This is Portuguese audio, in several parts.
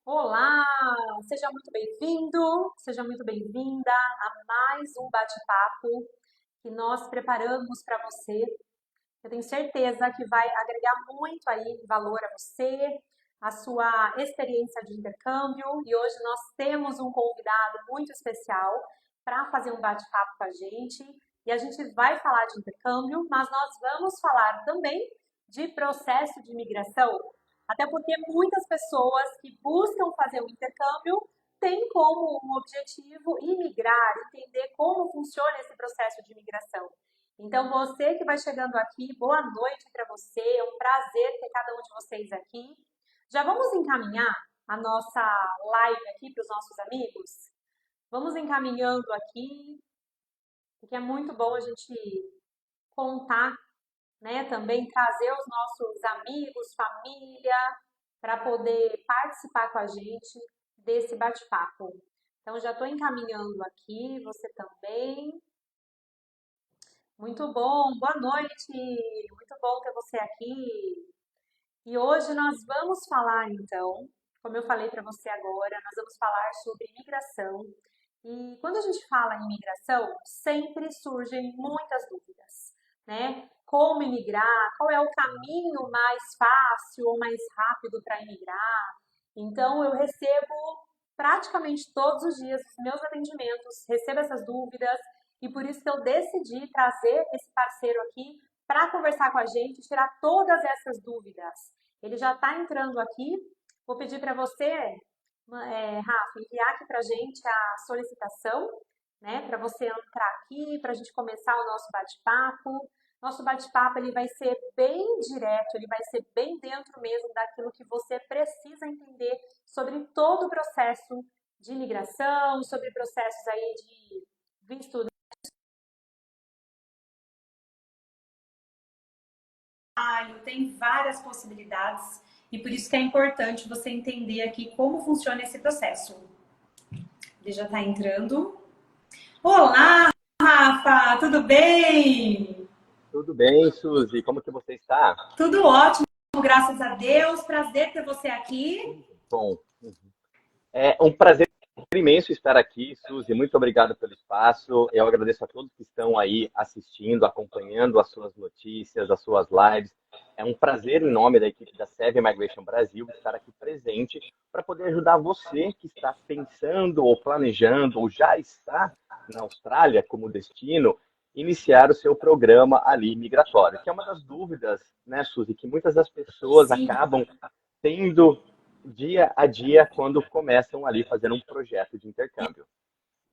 Olá, seja muito bem-vindo, seja muito bem-vinda a mais um bate-papo que nós preparamos para você. Eu tenho certeza que vai agregar muito aí valor a você, a sua experiência de intercâmbio. E hoje nós temos um convidado muito especial para fazer um bate-papo com a gente. E a gente vai falar de intercâmbio, mas nós vamos falar também de processo de imigração. Até porque muitas pessoas que buscam fazer o intercâmbio têm como um objetivo imigrar, entender como funciona esse processo de imigração. Então, você que vai chegando aqui, boa noite para você, é um prazer ter cada um de vocês aqui. Já vamos encaminhar a nossa live aqui para os nossos amigos? Vamos encaminhando aqui, porque é muito bom a gente contar, né, também trazer os nossos amigos, família, para poder participar com a gente desse bate-papo. Então, já estou encaminhando aqui, você também. Muito bom, boa noite, muito bom ter você aqui. E hoje nós vamos falar, então, como eu falei para você agora, nós vamos falar sobre imigração. E quando a gente fala em imigração, sempre surgem muitas dúvidas, né? Como imigrar? Qual é o caminho mais fácil ou mais rápido para imigrar? Então, eu recebo praticamente todos os dias os meus atendimentos, recebo essas dúvidas e por isso que eu decidi trazer esse parceiro aqui para conversar com a gente, tirar todas essas dúvidas. Ele já está entrando aqui. Vou pedir para você, Rafa, enviar aqui para a gente a solicitação, né? Para você entrar aqui, para a gente começar o nosso bate-papo. Nosso bate-papo ele vai ser bem direto, ele vai ser bem dentro mesmo daquilo que você precisa entender sobre todo o processo de imigração, sobre processos aí de visto, tem várias possibilidades e por isso que é importante você entender aqui como funciona esse processo. Ele já está entrando. Olá, Rafa, tudo bem? Tudo bem, Suzy? Como que você está? Tudo ótimo, graças a Deus. Prazer ter você aqui. Bom, é um prazer imenso estar aqui, Suzy. Muito obrigado pelo espaço. Eu agradeço a todos que estão aí assistindo, acompanhando as suas notícias, as suas lives. É um prazer, em nome da equipe da Sev Migration Brasil, estar aqui presente para poder ajudar você que está pensando ou planejando ou já está na Austrália como destino, iniciar o seu programa ali migratório, que é uma das dúvidas, né, Suzy, que muitas das pessoas Sim, acabam tendo dia a dia quando começam ali fazendo um projeto de intercâmbio.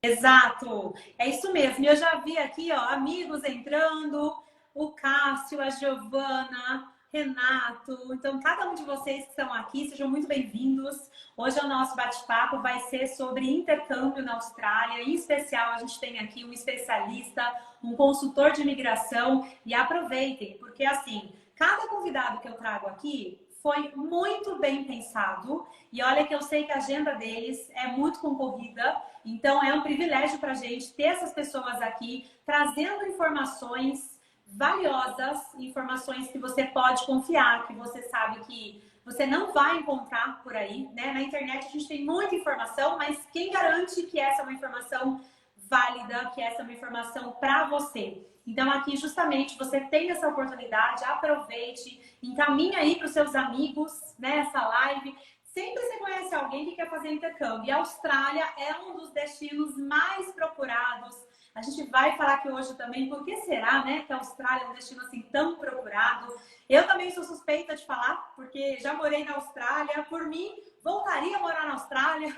exato. É isso mesmo. Eu já vi aqui, ó, amigos entrando, o Cássio, a Giovana, Renato. Então, cada um de vocês que estão aqui, sejam muito bem-vindos. Hoje o nosso bate-papo vai ser sobre intercâmbio na Austrália. Em especial, a gente tem aqui um especialista, um consultor de imigração. E aproveitem, porque assim, cada convidado que eu trago aqui foi muito bem pensado. E olha que eu sei que a agenda deles é muito concorrida. Então, é um privilégio para a gente ter essas pessoas aqui trazendo informações valiosas, informações que você pode confiar, que você sabe que você não vai encontrar por aí, né? Na internet a gente tem muita informação, mas quem garante que essa é uma informação válida, que essa é uma informação para você? Então, aqui justamente você tem essa oportunidade, aproveite, encaminhe aí para os seus amigos, né, essa live. Sempre você conhece alguém que quer fazer intercâmbio. E a Austrália é um dos destinos mais procurados. A gente vai falar aqui hoje também por que será, né, que a Austrália é um destino assim tão procurado. Eu também sou suspeita de falar, porque já morei na Austrália. Por mim, voltaria a morar na Austrália.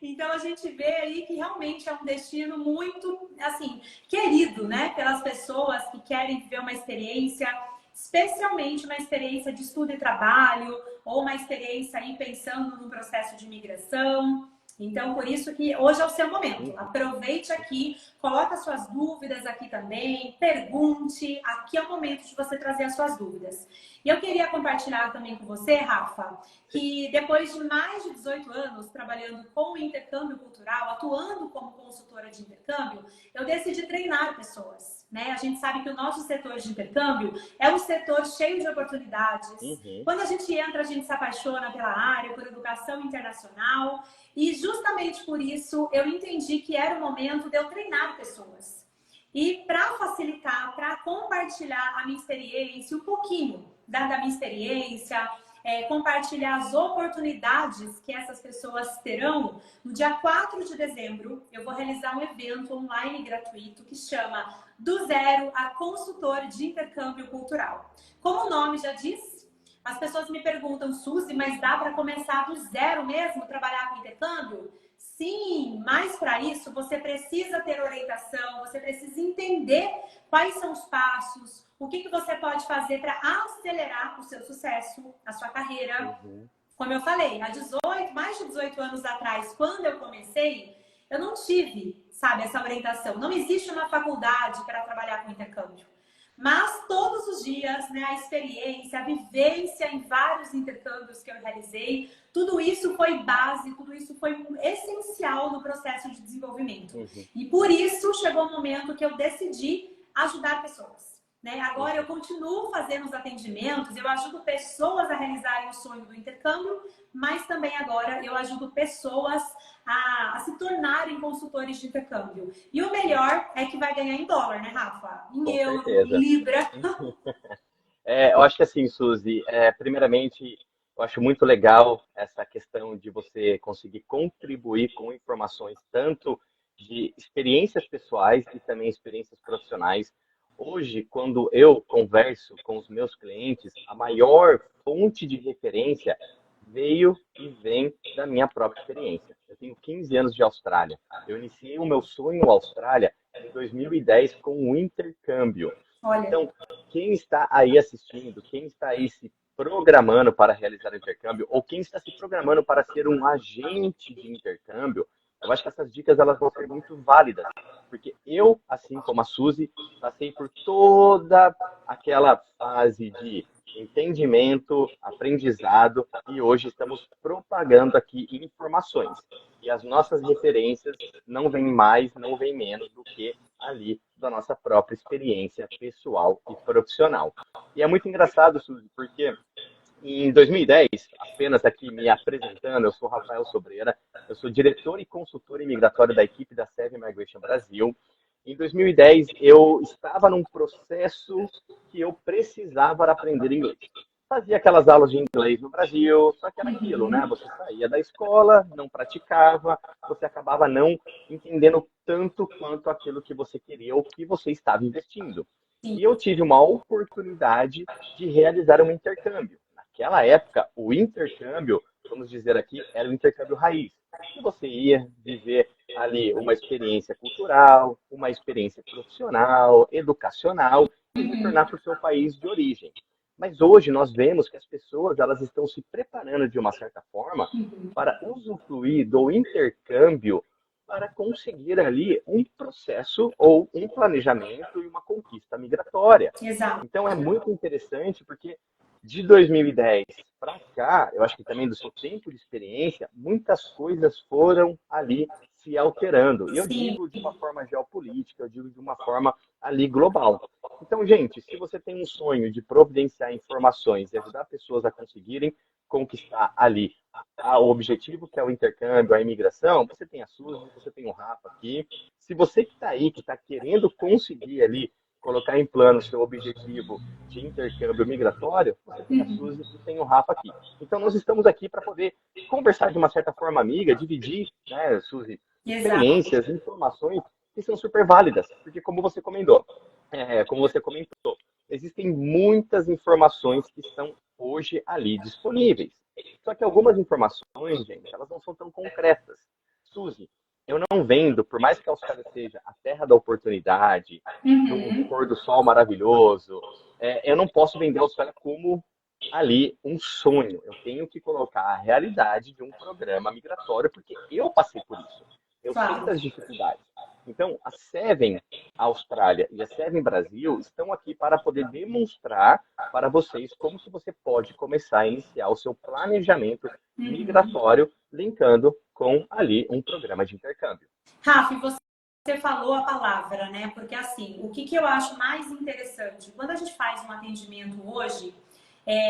Então a gente vê aí que realmente é um destino muito, assim, querido, né, pelas pessoas que querem viver uma experiência, especialmente uma experiência de estudo e trabalho, ou uma experiência aí pensando no processo de imigração. Então, por isso que hoje é o seu momento. Aproveite aqui, coloque as suas dúvidas aqui também, pergunte. Aqui é o momento de você trazer as suas dúvidas. E eu queria compartilhar também com você, Rafa, que depois de mais de 18 anos trabalhando com intercâmbio cultural, atuando como consultora de intercâmbio, eu decidi treinar pessoas. né? A gente sabe que o nosso setor de intercâmbio é um setor cheio de oportunidades. Quando a gente entra, a gente se apaixona pela área, por educação internacional. E justamente por isso eu entendi que era o momento de eu treinar pessoas. E para facilitar, para compartilhar a minha experiência, um pouquinho da minha experiência, compartilhar as oportunidades que essas pessoas terão, no dia 4 de dezembro, eu vou realizar um evento online gratuito que chama Do Zero a Consultor de Intercâmbio Cultural. Como o nome já diz, as pessoas me perguntam, Suzy, mas dá para começar do zero mesmo, trabalhar com intercâmbio? Sim, mas para isso você precisa ter orientação, você precisa entender quais são os passos, o que você pode fazer para acelerar o seu sucesso, a sua carreira. Como eu falei, mais de 18 anos atrás, quando eu comecei, eu não tive, sabe, essa orientação. Não existe uma faculdade para trabalhar com intercâmbio. Mas todos os dias, né, a experiência, a vivência em vários intercâmbios que eu realizei, tudo isso foi base, tudo isso foi essencial no processo de desenvolvimento. E por isso chegou o momento que eu decidi ajudar pessoas. Né? Agora eu continuo fazendo os atendimentos, eu ajudo pessoas a realizarem o sonho do intercâmbio, mas também agora eu ajudo pessoas a se tornarem consultores de intercâmbio. E o melhor é que vai ganhar em dólar, né, Rafa? Em euro, em libra. Eu acho que assim, Suzy, primeiramente, eu acho muito legal essa questão de você conseguir contribuir com informações tanto de experiências pessoais e também experiências profissionais. Hoje, quando eu converso com os meus clientes, a maior fonte de referência veio e vem da minha própria experiência. Eu tenho 15 anos de Austrália. Eu iniciei o meu sonho Austrália em 2010 com o intercâmbio. Olha. Então, quem está aí assistindo, quem está aí se programando para realizar o intercâmbio, ou quem está se programando para ser um agente de intercâmbio, eu acho que essas dicas elas vão ser muito válidas, porque eu, assim como a Suzy, passei por toda aquela fase de entendimento, aprendizado, e hoje estamos propagando aqui informações. E as nossas referências não vêm mais, não vêm menos do que ali da nossa própria experiência pessoal e profissional. E é muito engraçado, Suzy, porque em 2010, apenas aqui me apresentando, eu sou Rafael Sobreira, eu sou diretor e consultor imigratório da equipe da Sev Immigration Brasil. Em 2010, eu estava num processo que eu precisava aprender inglês. Fazia aquelas aulas de inglês no Brasil, só que era aquilo, né? Você saía da escola, não praticava, você acabava não entendendo tanto quanto aquilo que você queria ou que você estava investindo. E eu tive uma oportunidade de realizar um intercâmbio. Naquela época, o intercâmbio, vamos dizer aqui, era o intercâmbio raiz. E você ia viver ali uma experiência cultural, uma experiência profissional, educacional e retornar para o seu país de origem. Mas hoje nós vemos que as pessoas elas estão se preparando de uma certa forma para usufruir do intercâmbio para conseguir ali um processo ou um planejamento e uma conquista migratória. Exato. Então é muito interessante porque de 2010 para cá, eu acho que também do seu tempo de experiência, muitas coisas foram ali se alterando. E eu digo de uma forma geopolítica, eu digo de uma forma ali global. Então, gente, se você tem um sonho de providenciar informações e ajudar pessoas a conseguirem conquistar ali o objetivo que é o intercâmbio, a imigração, você tem a Suzy, você tem o Rafa aqui. Se você que está aí, que está querendo conseguir ali colocar em plano o seu objetivo de intercâmbio migratório, você tem a Suzy e tem o Rafa aqui. Então, nós estamos aqui para poder conversar de uma certa forma amiga, dividir, né, Suzy, experiências, informações que são super válidas, porque como você comentou, existem muitas informações que estão hoje ali disponíveis. Só que algumas informações, gente, elas não são tão concretas. Suzy, eu não vendo, por mais que a Austrália seja a terra da oportunidade, de um pôr do sol maravilhoso, eu não posso vender a Austrália como ali um sonho. Eu tenho que colocar a realidade de um programa migratório, porque eu passei por isso. Eu sei das dificuldades. Então, a Seven Austrália e a Seven Brasil estão aqui para poder demonstrar para vocês como que você pode começar a iniciar o seu planejamento migratório, linkando com ali um programa de intercâmbio. Rafa, você você falou a palavra, né? Porque assim, o que eu acho mais interessante, quando a gente faz um atendimento hoje,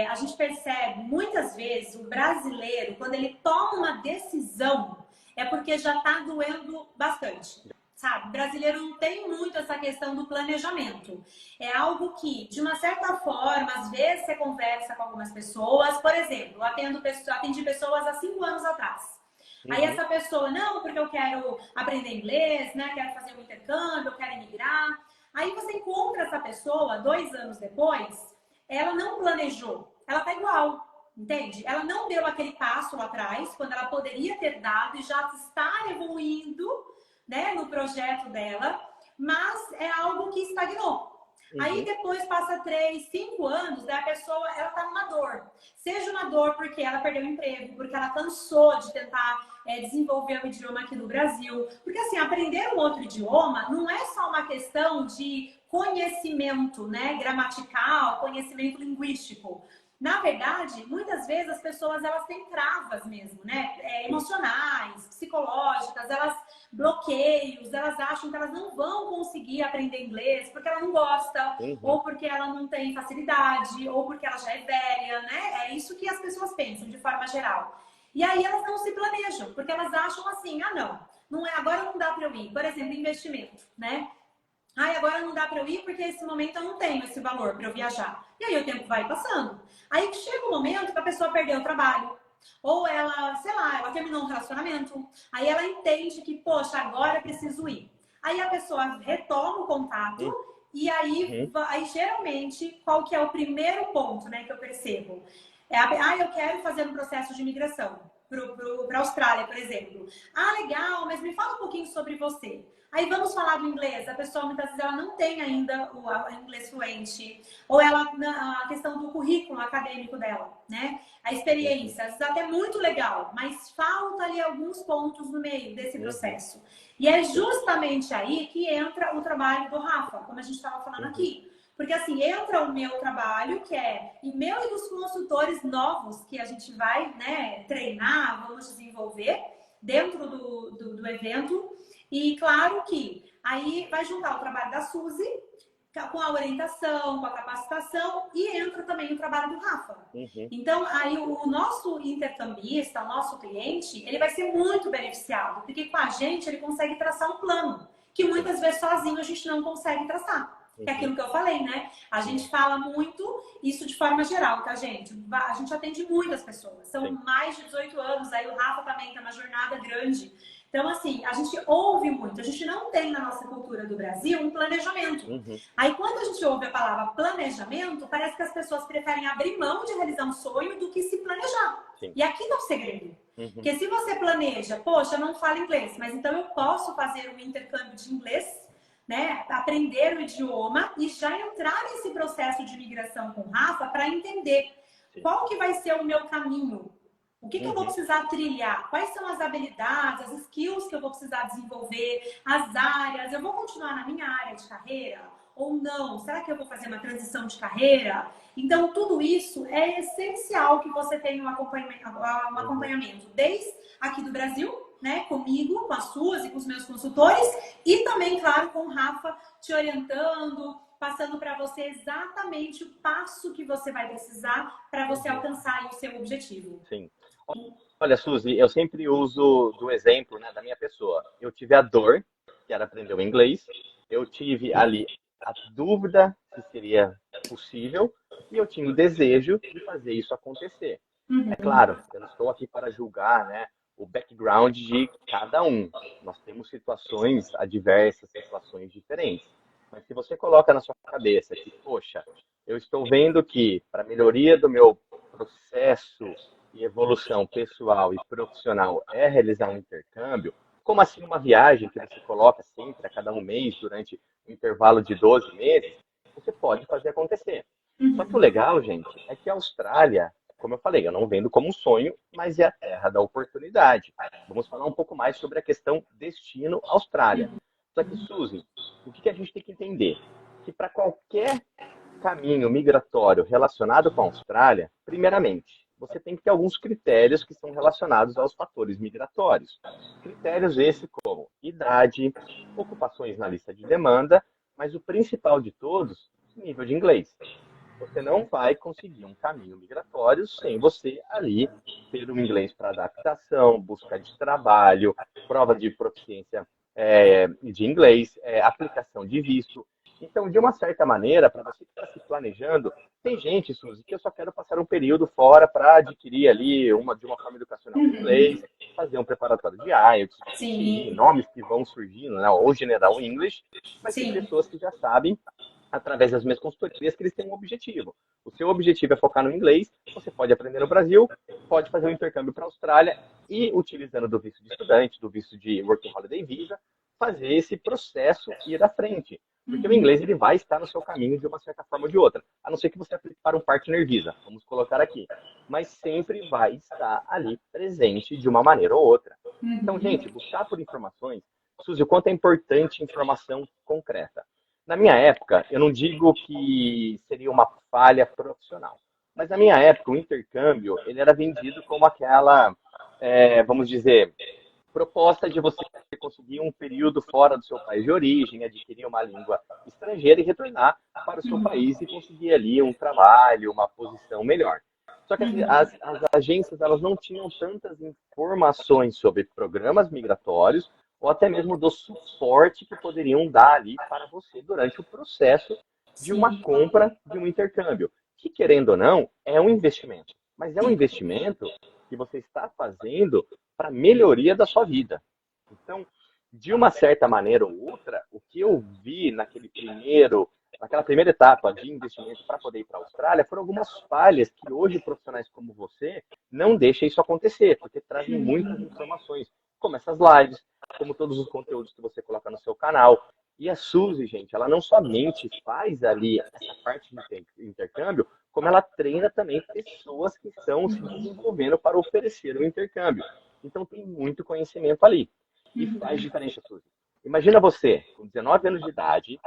a gente percebe muitas vezes o brasileiro, quando ele toma uma decisão, é porque já está doendo bastante. Sabe, o brasileiro não tem muito essa questão do planejamento. É algo que, de uma certa forma, às vezes você conversa com algumas pessoas. Por exemplo, eu atendi pessoas há 5 anos atrás. Aí essa pessoa, não, porque eu quero aprender inglês, né? Quero fazer um intercâmbio, eu quero emigrar. Aí você encontra essa pessoa 2 anos depois, ela não planejou, ela tá igual, entende? Ela não deu aquele passo lá atrás, quando ela poderia ter dado e já está evoluindo, né, no projeto dela, mas é algo que estagnou. Aí depois passa 3, 5 anos, daí a pessoa, ela tá numa dor. Seja uma dor porque ela perdeu o emprego, porque ela cansou de tentar desenvolver o idioma aqui no Brasil. Porque assim, aprender um outro idioma não é só uma questão de conhecimento, né, gramatical, conhecimento linguístico. Na verdade, muitas vezes as pessoas elas têm travas mesmo, né? Emocionais, psicológicas, elas bloqueios, elas acham que elas não vão conseguir aprender inglês porque ela não gosta, ou porque ela não tem facilidade, ou porque ela já é velha, né? É isso que as pessoas pensam de forma geral. E aí elas não se planejam, porque elas acham assim, não é, agora não dá para eu ir. Por exemplo, investimento, né? Agora não dá para eu ir porque esse momento eu não tenho esse valor para eu viajar. E aí o tempo vai passando. Aí chega um momento que a pessoa perdeu o trabalho. Ou ela, sei lá, ela terminou um relacionamento. Aí ela entende que, poxa, agora eu preciso ir. Aí a pessoa retoma o contato e aí geralmente, qual que é o primeiro ponto, né, que eu percebo? Eu quero fazer um processo de imigração para a Austrália, por exemplo. Legal, mas me fala um pouquinho sobre você. Aí vamos falar do inglês. A pessoa muitas vezes ela não tem ainda o inglês fluente, ou ela a questão do currículo acadêmico dela, né? A experiência, às vezes até muito legal, mas falta ali alguns pontos no meio desse processo. E é justamente aí que entra o trabalho do Rafa, como a gente estava falando aqui. Porque assim, entra o meu trabalho, que é e meu e dos consultores novos que a gente vai, né, treinar, vamos desenvolver dentro do evento. E claro que aí vai juntar o trabalho da Suzy com a orientação, com a capacitação e entra também o trabalho do Rafa. Então, aí o nosso intercambista, o nosso cliente, ele vai ser muito beneficiado, porque com a gente ele consegue traçar um plano, que muitas vezes sozinho a gente não consegue traçar. Que é aquilo que eu falei, né? A gente fala muito isso de forma geral, tá, gente? A gente atende muitas pessoas. São mais de 18 anos. Aí o Rafa também tem uma jornada grande. Então, assim, a gente ouve muito. A gente não tem na nossa cultura do Brasil um planejamento. Aí, quando a gente ouve a palavra planejamento, parece que as pessoas preferem abrir mão de realizar um sonho do que se planejar. E aqui tá o segredo. Porque se você planeja, poxa, eu não falo inglês, mas então eu posso fazer um intercâmbio de inglês, né, aprender o idioma e já entrar nesse processo de migração com o Rafa para entender qual que vai ser o meu caminho, o que eu vou precisar trilhar, quais são as habilidades, as skills que eu vou precisar desenvolver, as áreas, eu vou continuar na minha área de carreira ou não? Será que eu vou fazer uma transição de carreira? Então, tudo isso é essencial que você tenha um acompanhamento desde aqui do Brasil, né, comigo, com a Suzy, com os meus consultores e também, claro, com o Rafa te orientando, passando para você exatamente o passo que você vai precisar para você alcançar o seu objetivo. Sim. Olha, Suzy, eu sempre uso do exemplo, né, da minha pessoa. Eu tive a dor, que era aprender o inglês, eu tive ali a dúvida se seria possível e eu tinha o desejo de fazer isso acontecer. É claro, eu não estou aqui para julgar, né, o background de cada um. Nós temos situações adversas, situações diferentes. Mas se você coloca na sua cabeça que, poxa, eu estou vendo que para a melhoria do meu processo e evolução pessoal e profissional é realizar um intercâmbio, como assim uma viagem que você coloca sempre a cada um mês durante um intervalo de 12 meses, você pode fazer acontecer. Só que o legal, gente, é que a Austrália, como eu falei, eu não vendo como um sonho, mas é a terra da oportunidade. Vamos falar um pouco mais sobre a questão destino Austrália. Só que, Suzy, o que a gente tem que entender? Que para qualquer caminho migratório relacionado com a Austrália, primeiramente, você tem que ter alguns critérios que são relacionados aos fatores migratórios. Critérios esses como idade, ocupações na lista de demanda, mas o principal de todos, nível de inglês. Você não vai conseguir um caminho migratório sem você ali ter um inglês para adaptação, busca de trabalho, prova de proficiência de inglês, aplicação de visto. Então, de uma certa maneira, para você que está se planejando, tem gente, Suzy, que eu só quero passar um período fora para adquirir ali de uma forma educacional de inglês, fazer um preparatório de IELTS, Sim, nomes que vão surgindo, né, ou General English, mas tem sim. pessoas que já sabem através das minhas consultorias, que eles têm um objetivo. O seu objetivo é focar no inglês, você pode aprender no Brasil, pode fazer um intercâmbio para a Austrália e, utilizando do visto de estudante, do visto de Working Holiday Visa, fazer esse processo ir à frente. Porque o inglês ele vai estar no seu caminho de uma certa forma ou de outra. A não ser que você aplique para um Partner Visa, vamos colocar aqui. Mas sempre vai estar ali presente de uma maneira ou outra. Então, gente, buscar por informações. Suzy, o quanto é importante informação concreta. Na minha época, eu não digo que seria uma falha profissional, mas na minha época, o intercâmbio ele era vendido como aquela, vamos dizer, proposta de você conseguir um período fora do seu país de origem, adquirir uma língua estrangeira e retornar para o seu país e conseguir ali um trabalho, uma posição melhor. Só que as agências elas não tinham tantas informações sobre programas migratórios ou até mesmo do suporte que poderiam dar ali para você durante o processo de uma Sim, compra de um intercâmbio, que querendo ou não, é um investimento, mas é um sim. investimento que você está fazendo para a melhoria da sua vida. Então, de uma certa maneira ou outra, o que eu vi naquela primeira etapa de investimento para poder ir para a Austrália foram algumas falhas que hoje profissionais como você não deixam isso acontecer, porque trazem muitas informações, como essas lives, como todos os conteúdos que você coloca no seu canal. E a Suzy, gente, ela não somente faz ali essa parte de intercâmbio, como ela treina também pessoas que estão se desenvolvendo para oferecer o intercâmbio. Então tem muito conhecimento ali. E faz diferença, Suzy. Imagina você, com 19 anos de idade,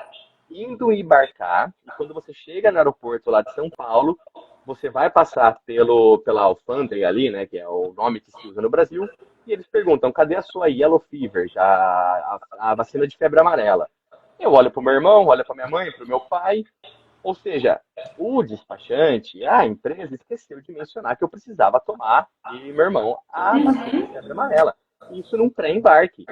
indo embarcar, e quando você chega no aeroporto lá de São Paulo, você vai passar pela alfândega ali, né, que é o nome que se usa no Brasil, e eles perguntam, cadê a sua Yellow Fever, a vacina de febre amarela? Eu olho para o meu irmão, olho para minha mãe, para o meu pai, ou seja, o despachante, a empresa esqueceu de mencionar que eu precisava tomar, e meu irmão, a vacina de febre amarela. Isso num pré-embarque.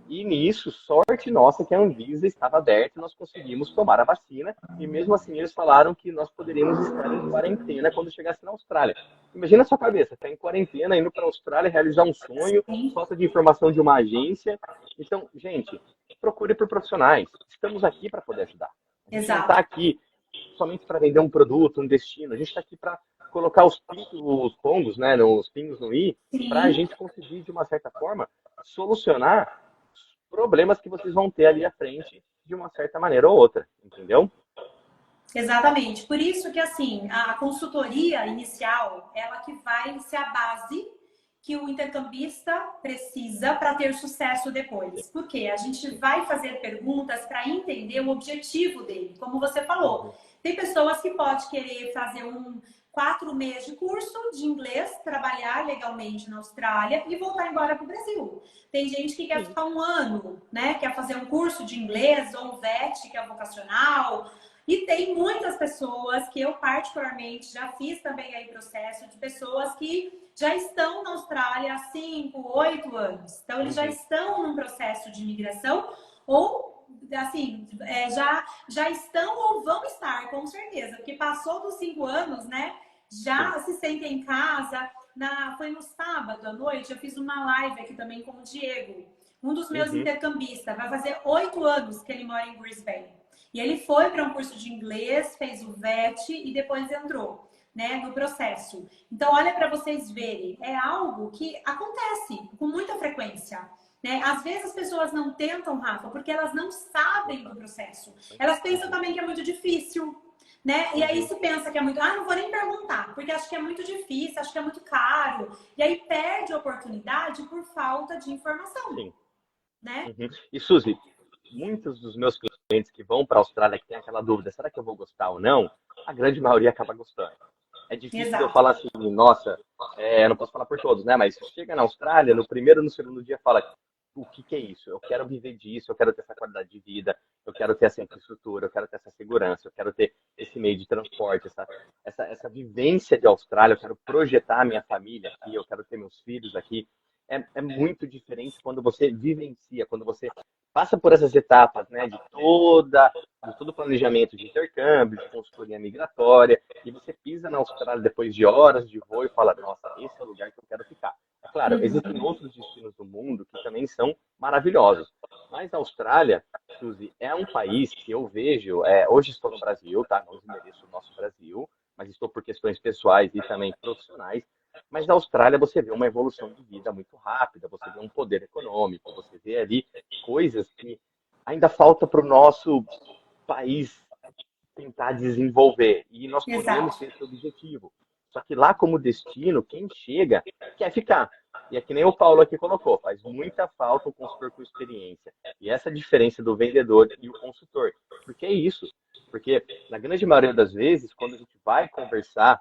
E nisso, sorte nossa que a Anvisa estava aberta e nós conseguimos tomar a vacina. E mesmo assim, eles falaram que nós poderíamos estar em quarentena quando chegasse na Austrália. Imagina a sua cabeça, estar em quarentena, indo para a Austrália, realizar um sonho, Sim. falta de informação de uma agência. Então, gente, procure por profissionais. Estamos aqui para poder ajudar. A gente não está Exato. aqui somente para vender um produto, um destino. A gente está aqui para colocar os pongos, né, os pingos no i, para a Sim. gente conseguir, de uma certa forma, solucionar problemas que vocês vão ter ali à frente de uma certa maneira ou outra, entendeu? Exatamente. Por isso que, assim, a consultoria inicial, ela que vai ser a base que o intercambista precisa para ter sucesso depois. Porque a gente vai fazer perguntas para entender o objetivo dele, como você falou. Uhum. Tem pessoas que podem querer fazer 4 meses de curso de inglês, trabalhar legalmente na Austrália e voltar embora para o Brasil. Tem gente que quer Sim. ficar 1 ano, né? Quer fazer um curso de inglês ou um VET, que é vocacional. E tem muitas pessoas que eu particularmente já fiz também aí processo de pessoas que já estão na Austrália há 5, 8 anos. Então, eles já Uhum. estão num processo de imigração ou, assim, já estão ou vão estar, com certeza. Porque passou dos 5 anos, né? Sim. Já se sentem em casa. Foi no sábado à noite, eu fiz uma live aqui também com o Diego, um dos meus Uhum. intercambistas. Vai fazer 8 anos que ele mora em Brisbane. E ele foi para um curso de inglês, fez o VET e depois entrou, né, no processo. Então, olha para vocês verem, é algo que acontece com muita frequência. Né? Às vezes as pessoas não tentam, Rafa, porque elas não sabem do processo. Elas pensam Uhum. também que é muito difícil. Né? E aí Uhum. se pensa que é muito, não vou nem perguntar, porque acho que é muito difícil, acho que é muito caro. E aí perde a oportunidade por falta de informação, Sim. né? Uhum. E Suzy, muitos dos meus clientes que vão para a Austrália que tem aquela dúvida, será que eu vou gostar ou não? A grande maioria acaba gostando. É difícil de eu Exato. falar assim, nossa, eu não posso falar por todos, né? Mas chega na Austrália, no primeiro e no segundo dia fala, o que que é isso? Eu quero viver disso, eu quero ter essa qualidade de vida, eu quero ter essa infraestrutura, eu quero ter essa segurança, eu quero ter esse meio de transporte, essa vivência de Austrália, eu quero projetar a minha família aqui, eu quero ter meus filhos aqui. É muito diferente quando você vivencia, quando você passa por essas etapas, né, de todo o planejamento de intercâmbio, de consultoria migratória, e você pisa na Austrália depois de horas de voo e fala, nossa, esse é o lugar que eu quero ficar. É claro, existem outros destinos do mundo que também são maravilhosos, mas a Austrália, Suzy, é um país que eu vejo, hoje estou no Brasil, tá? Não desmereço o nosso Brasil, mas estou por questões pessoais e também profissionais, mas na Austrália você vê uma evolução de vida muito rápida, você vê um poder econômico, você vê ali coisas que ainda falta para o nosso país tentar desenvolver. E nós podemos Exato. ter esse objetivo. Só que lá como destino, quem chega quer ficar. E é que nem o Paulo aqui colocou, faz muita falta o consultor com experiência. E essa é a diferença do vendedor e o consultor. Porque é isso. Porque na grande maioria das vezes, quando a gente vai conversar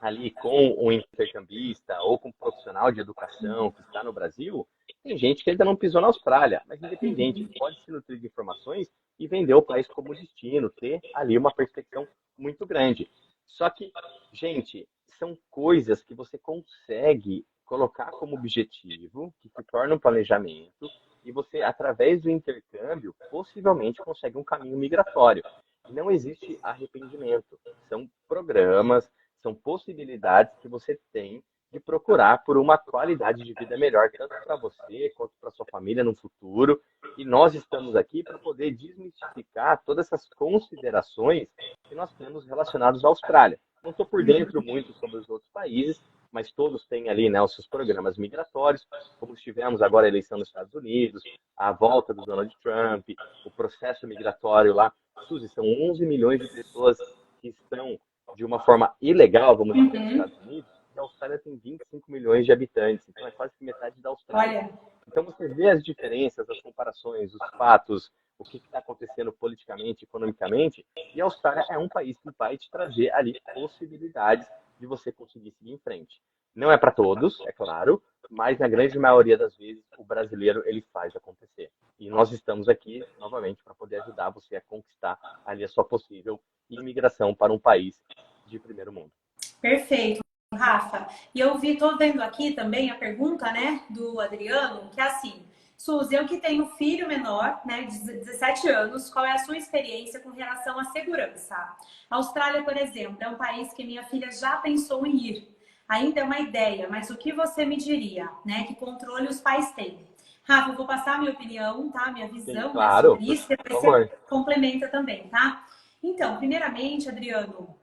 ali com um intercambista ou com um profissional de educação que está no Brasil, tem gente que ainda não pisou na Austrália, mas independente, ele pode se nutrir de informações e vender o país como destino, ter ali uma perspectiva muito grande. Só que, gente, são coisas que você consegue colocar como objetivo, que se torna um planejamento, e você, através do intercâmbio, possivelmente consegue um caminho migratório. Não existe arrependimento. São programas, são possibilidades que você tem de procurar por uma qualidade de vida melhor, tanto para você quanto para sua família no futuro. E nós estamos aqui para poder desmistificar todas essas considerações que nós temos relacionadas à Austrália. Não estou por dentro muito sobre os outros países, mas todos têm ali, né, os seus programas migratórios, como tivemos agora a eleição nos Estados Unidos, a volta do Donald Trump, o processo migratório lá. Suzy, são 11 milhões de pessoas que estão de uma forma ilegal, vamos dizer, nos Estados Unidos, e a Austrália tem 25 milhões de habitantes, então é quase que metade da Austrália. Olha, Então você vê as diferenças, as comparações, os fatos, o que está acontecendo politicamente, economicamente, e a Austrália é um país que vai te trazer ali possibilidades de você conseguir seguir em frente. Não é para todos, é claro, mas na grande maioria das vezes o brasileiro ele faz acontecer. E nós estamos aqui novamente para poder ajudar você a conquistar ali a sua possível imigração para um país de primeiro mundo. perfeito, Rafa. E tô vendo aqui também a pergunta, né, do Adriano, que é assim, Suzy, eu que tenho filho menor, né, de 17 anos, qual é a sua experiência com relação à segurança? A Austrália, por exemplo, é um país que minha filha já pensou em ir. Ainda é uma ideia, mas o que você me diria, né? Que controle os pais têm? Rafa, eu vou passar a minha opinião, tá? Minha Sim, visão, né, claro, sobre isso, por depois você favor. complementa também, tá? Então, primeiramente, Adriano,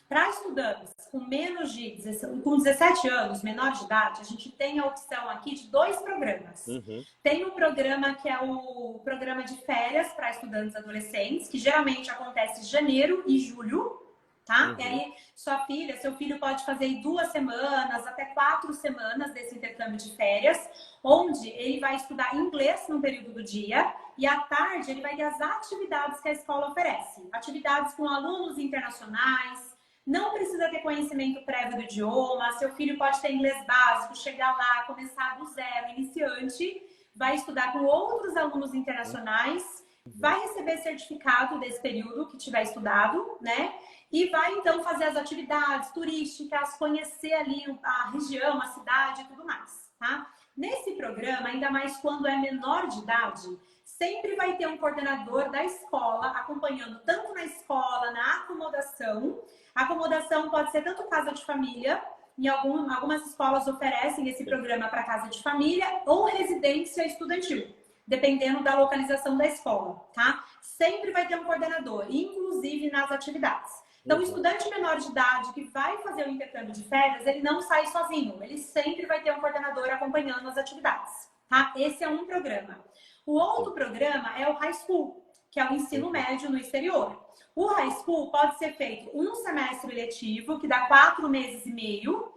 para estudantes com menos de com 17 anos, menor de idade, a gente tem a opção aqui de dois programas. Uhum. Tem um programa que é o programa de férias para estudantes adolescentes, que geralmente acontece em janeiro e julho, tá? E aí, sua filha, seu filho pode fazer em 2 semanas, até 4 semanas desse intercâmbio de férias, onde ele vai estudar inglês no período do dia e à tarde ele vai ter as atividades que a escola oferece. Atividades com alunos internacionais, não precisa ter conhecimento prévio do idioma, seu filho pode ter inglês básico, chegar lá, começar do zero, iniciante, vai estudar com outros alunos internacionais, vai receber certificado desse período que tiver estudado, né? E vai então fazer as atividades turísticas, conhecer ali a região, a cidade e tudo mais, tá? Nesse programa, ainda mais quando é menor de idade, sempre vai ter um coordenador da escola acompanhando tanto na escola, na acomodação. A acomodação pode ser tanto casa de família, em algumas escolas oferecem esse programa para casa de família, ou residência estudantil, dependendo da localização da escola, tá? Sempre vai ter um coordenador, inclusive nas atividades. Então, o estudante menor de idade que vai fazer o intercâmbio de férias, ele não sai sozinho, ele sempre vai ter um coordenador acompanhando as atividades, tá? Esse é um programa. O outro programa é o High School, que é o ensino médio no exterior. O High School pode ser feito um semestre letivo, que dá 4 meses e meio,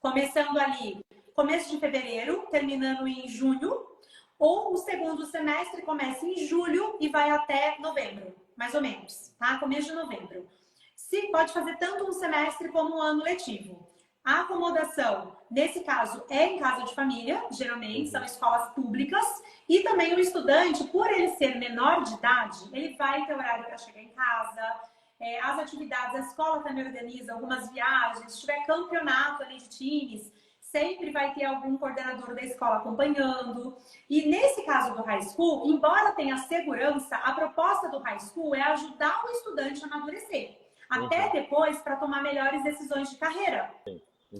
começando ali, começo de fevereiro, terminando em junho, ou o segundo semestre começa em julho e vai até novembro, mais ou menos, tá? Começo de novembro. Se pode fazer tanto um semestre como um ano letivo. A acomodação, nesse caso, é em casa de família, geralmente, são escolas públicas. E também o estudante, por ele ser menor de idade, ele vai ter horário para chegar em casa. As atividades, a escola também organiza algumas viagens. Se tiver campeonato ali de times, sempre vai ter algum coordenador da escola acompanhando. E nesse caso do high school, embora tenha segurança, a proposta do high school é ajudar o estudante a amadurecer. Até depois, para tomar melhores decisões de carreira.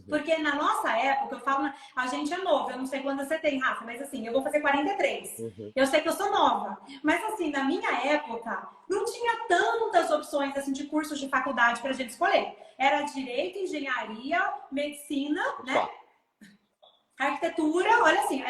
Porque na nossa época, eu falo, a gente é novo, eu não sei quando você tem, Rafa, mas assim, eu vou fazer 43. Eu sei que eu sou nova. Mas assim, na minha época, não tinha tantas opções assim, de cursos de faculdade pra gente escolher. Era direito, engenharia, medicina, né? Arquitetura, olha assim,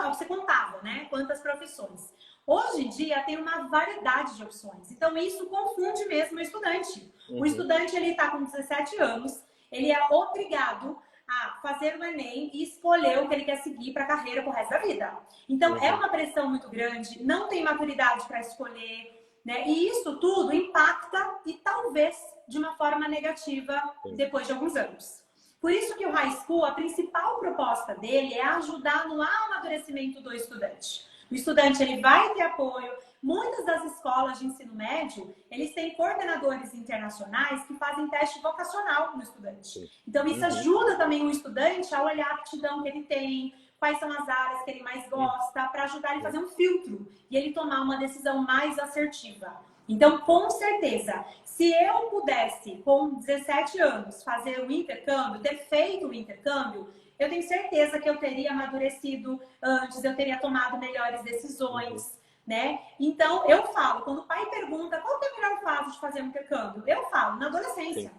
você contava, né? Quantas profissões. Hoje em dia tem uma variedade de opções. Então isso confunde mesmo o estudante. O estudante, ele está com 17 anos, ele é obrigado a fazer o Enem e escolher o que ele quer seguir para a carreira pro resto da vida. Então é uma pressão muito grande, não tem maturidade para escolher, né? E isso tudo impacta e talvez de uma forma negativa depois de alguns anos. Por isso que o high school, a principal proposta dele é ajudar no amadurecimento do estudante. O estudante, ele vai ter apoio. Muitas das escolas de ensino médio, eles têm coordenadores internacionais que fazem teste vocacional no estudante. Então, isso ajuda também o estudante a olhar a aptidão que ele tem, quais são as áreas que ele mais gosta, para ajudar ele a fazer um filtro e ele tomar uma decisão mais assertiva. Então, com certeza, se eu pudesse, com 17 anos, fazer o intercâmbio, ter feito o intercâmbio, eu tenho certeza que eu teria amadurecido antes, eu teria tomado melhores decisões, né? Então, eu falo, quando o pai pergunta qual que é a melhor fase de fazer um intercâmbio, eu falo, na adolescência.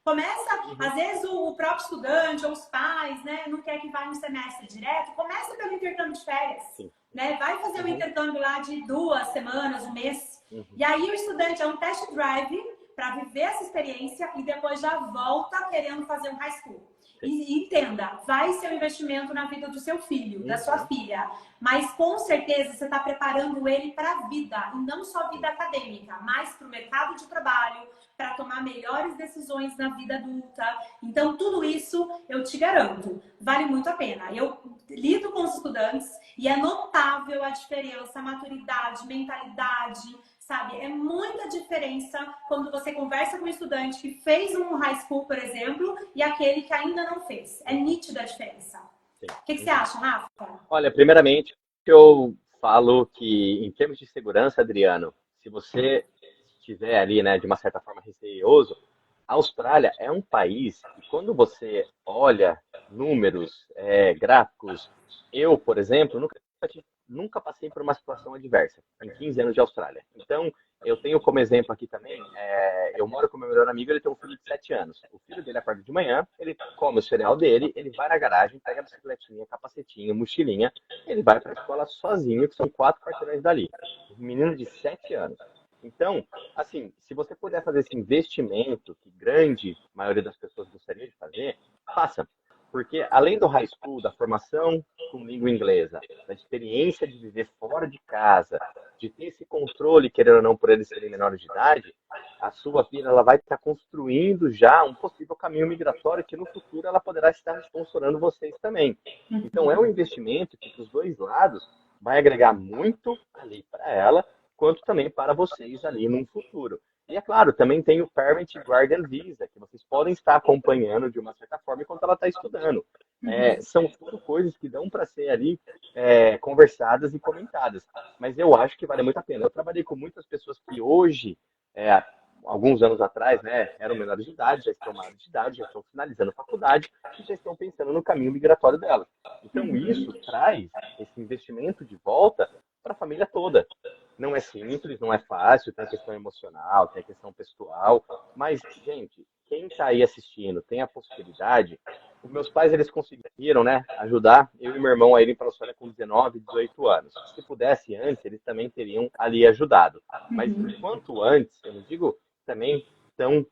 Começa, às vezes o próprio estudante ou os pais, né, não quer que vá no semestre direto, começa pelo intercâmbio de férias, né? Vai fazer um intercâmbio lá de 2 semanas, um mês. E aí o estudante é um test drive para viver essa experiência e depois já volta querendo fazer um high school. E entenda, vai ser um investimento na vida do seu filho, da sua filha. Mas com certeza você está preparando ele para a vida. E não só vida acadêmica, mas para o mercado de trabalho, para tomar melhores decisões na vida adulta. Então, tudo isso, eu te garanto, vale muito a pena. Eu lido com os estudantes e é notável a diferença, a maturidade, mentalidade, sabe? É muita diferença quando você conversa com um estudante que fez um high school, por exemplo, e aquele que ainda não fez. É nítida a diferença. O que você acha, Rafa? Olha, primeiramente, eu falo que, em termos de segurança, Adriano, se você estiver ali, né, de uma certa forma receoso, a Austrália é um país que, quando você olha números, gráficos, eu, por exemplo, nunca passei por uma situação adversa em 15 anos de Austrália. Então, eu tenho como exemplo aqui também, eu moro com meu melhor amigo, ele tem um filho de 7 anos. O filho dele acorda de manhã, ele come o cereal dele, ele vai na garagem, pega a bicicletinha, capacetinho, mochilinha, ele vai para a escola sozinho, que são 4 quarteirões dali. Um menino de 7 anos. Então, assim, se você puder fazer esse investimento, que grande maioria das pessoas gostaria de fazer, faça. Porque além do high school, da formação com língua inglesa, da experiência de viver fora de casa, de ter esse controle, querendo ou não, por eles serem menores de idade, a sua vida ela vai estar construindo já um possível caminho migratório que no futuro ela poderá estar sponsorando vocês também. Então é um investimento que, dos dois lados, vai agregar muito ali para ela, quanto também para vocês ali no futuro. E é claro, também tem o Parent Guardian Visa, que vocês podem estar acompanhando de uma certa forma enquanto ela está estudando. São tudo coisas que dão para ser ali conversadas e comentadas. Mas eu acho que vale muito a pena. Eu trabalhei com muitas pessoas que hoje, alguns anos atrás, né, eram menores de idade, já estão maiores de idade, já estão finalizando a faculdade e já estão pensando no caminho migratório delas. Então isso traz esse investimento de volta para a família toda. Não é simples, não é fácil, tem a questão emocional, tem a questão pessoal, mas, gente, quem está aí assistindo tem a possibilidade. Os meus pais, eles conseguiram, né, ajudar eu e meu irmão a irem para a Austrália com 19, 18 anos. Se pudesse antes, eles também teriam ali ajudado. Mas quanto antes, eu não digo também tão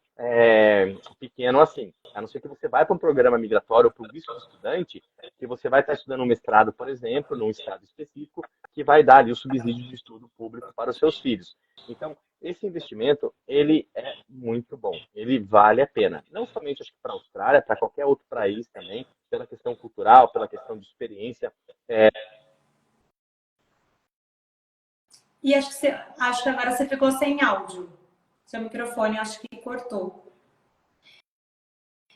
pequeno assim. A não ser que você vai para um programa migratório ou para o visto de estudante, que você vai estar estudando um mestrado, por exemplo, num estado específico, que vai dar ali o subsídio de estudo público para os seus filhos. Então, esse investimento, ele é muito bom. Ele vale a pena. Não somente, acho que para a Austrália, para qualquer outro país também, pela questão cultural, pela questão de experiência. E acho que agora você ficou sem áudio. Seu microfone acho que cortou.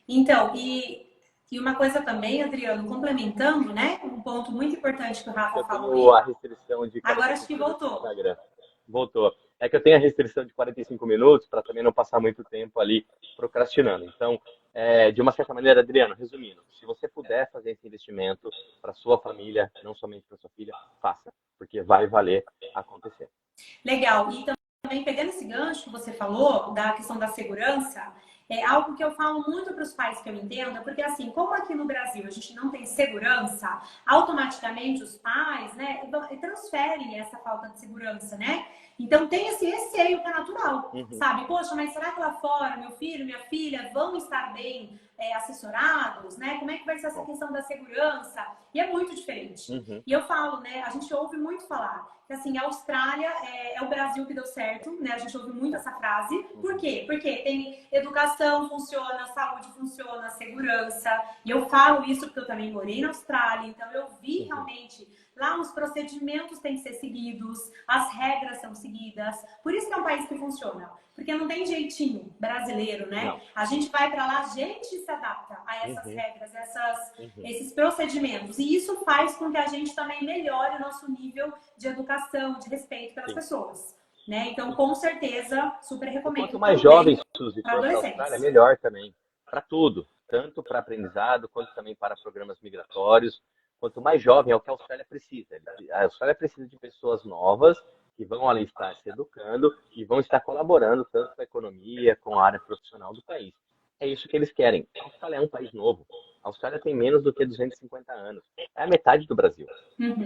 Então, e uma coisa também, Adriano, complementando, né? Um ponto muito importante que o Rafa Eu falou tenho aí. a restrição de Agora acho 45 que minutos no voltou. Instagram. Voltou. É que eu tenho a restrição de 45 minutos para também não passar muito tempo ali procrastinando. Então, de uma certa maneira, Adriano, resumindo, se você puder fazer esse investimento para sua família, não somente para sua filha, faça, porque vai valer acontecer. Legal. E também pegando esse gancho que você falou, da questão da segurança, é algo que eu falo muito para os pais que eu entendo, porque assim, como aqui no Brasil a gente não tem segurança, automaticamente os pais, né, transferem essa falta de segurança, né? Então tem esse receio que é natural, sabe? Poxa, mas será que lá fora meu filho, minha filha vão estar bem assessorados, né? Como é que vai ser essa questão da segurança? E é muito diferente. E eu falo, né? A gente ouve muito falar que assim, a Austrália é o Brasil que deu certo, né? A gente ouve muito essa frase. Por quê? Porque tem educação funciona, saúde funciona, segurança. E eu falo isso porque eu também morei na Austrália, então eu vi realmente lá os procedimentos têm que ser seguidos, as regras são seguidas. Por isso que é um país que funciona. Porque não tem jeitinho brasileiro, né? Não. A gente vai para lá, a gente se adapta a essas regras, esses procedimentos. E isso faz com que a gente também melhore o nosso nível de educação, de respeito pelas pessoas. Né? Então, com certeza, super recomendo Quanto mais também jovens, Suzy, para for para a Austrália, adolescentes. melhor também. Para tudo. Tanto para aprendizado, quanto também para programas migratórios. Quanto mais jovem é o que a Austrália precisa. A Austrália precisa de pessoas novas que vão ali estar se educando e vão estar colaborando tanto com a economia, com a área profissional do país. É isso que eles querem. A Austrália é um país novo. A Austrália tem menos do que 250 anos. É a metade do Brasil.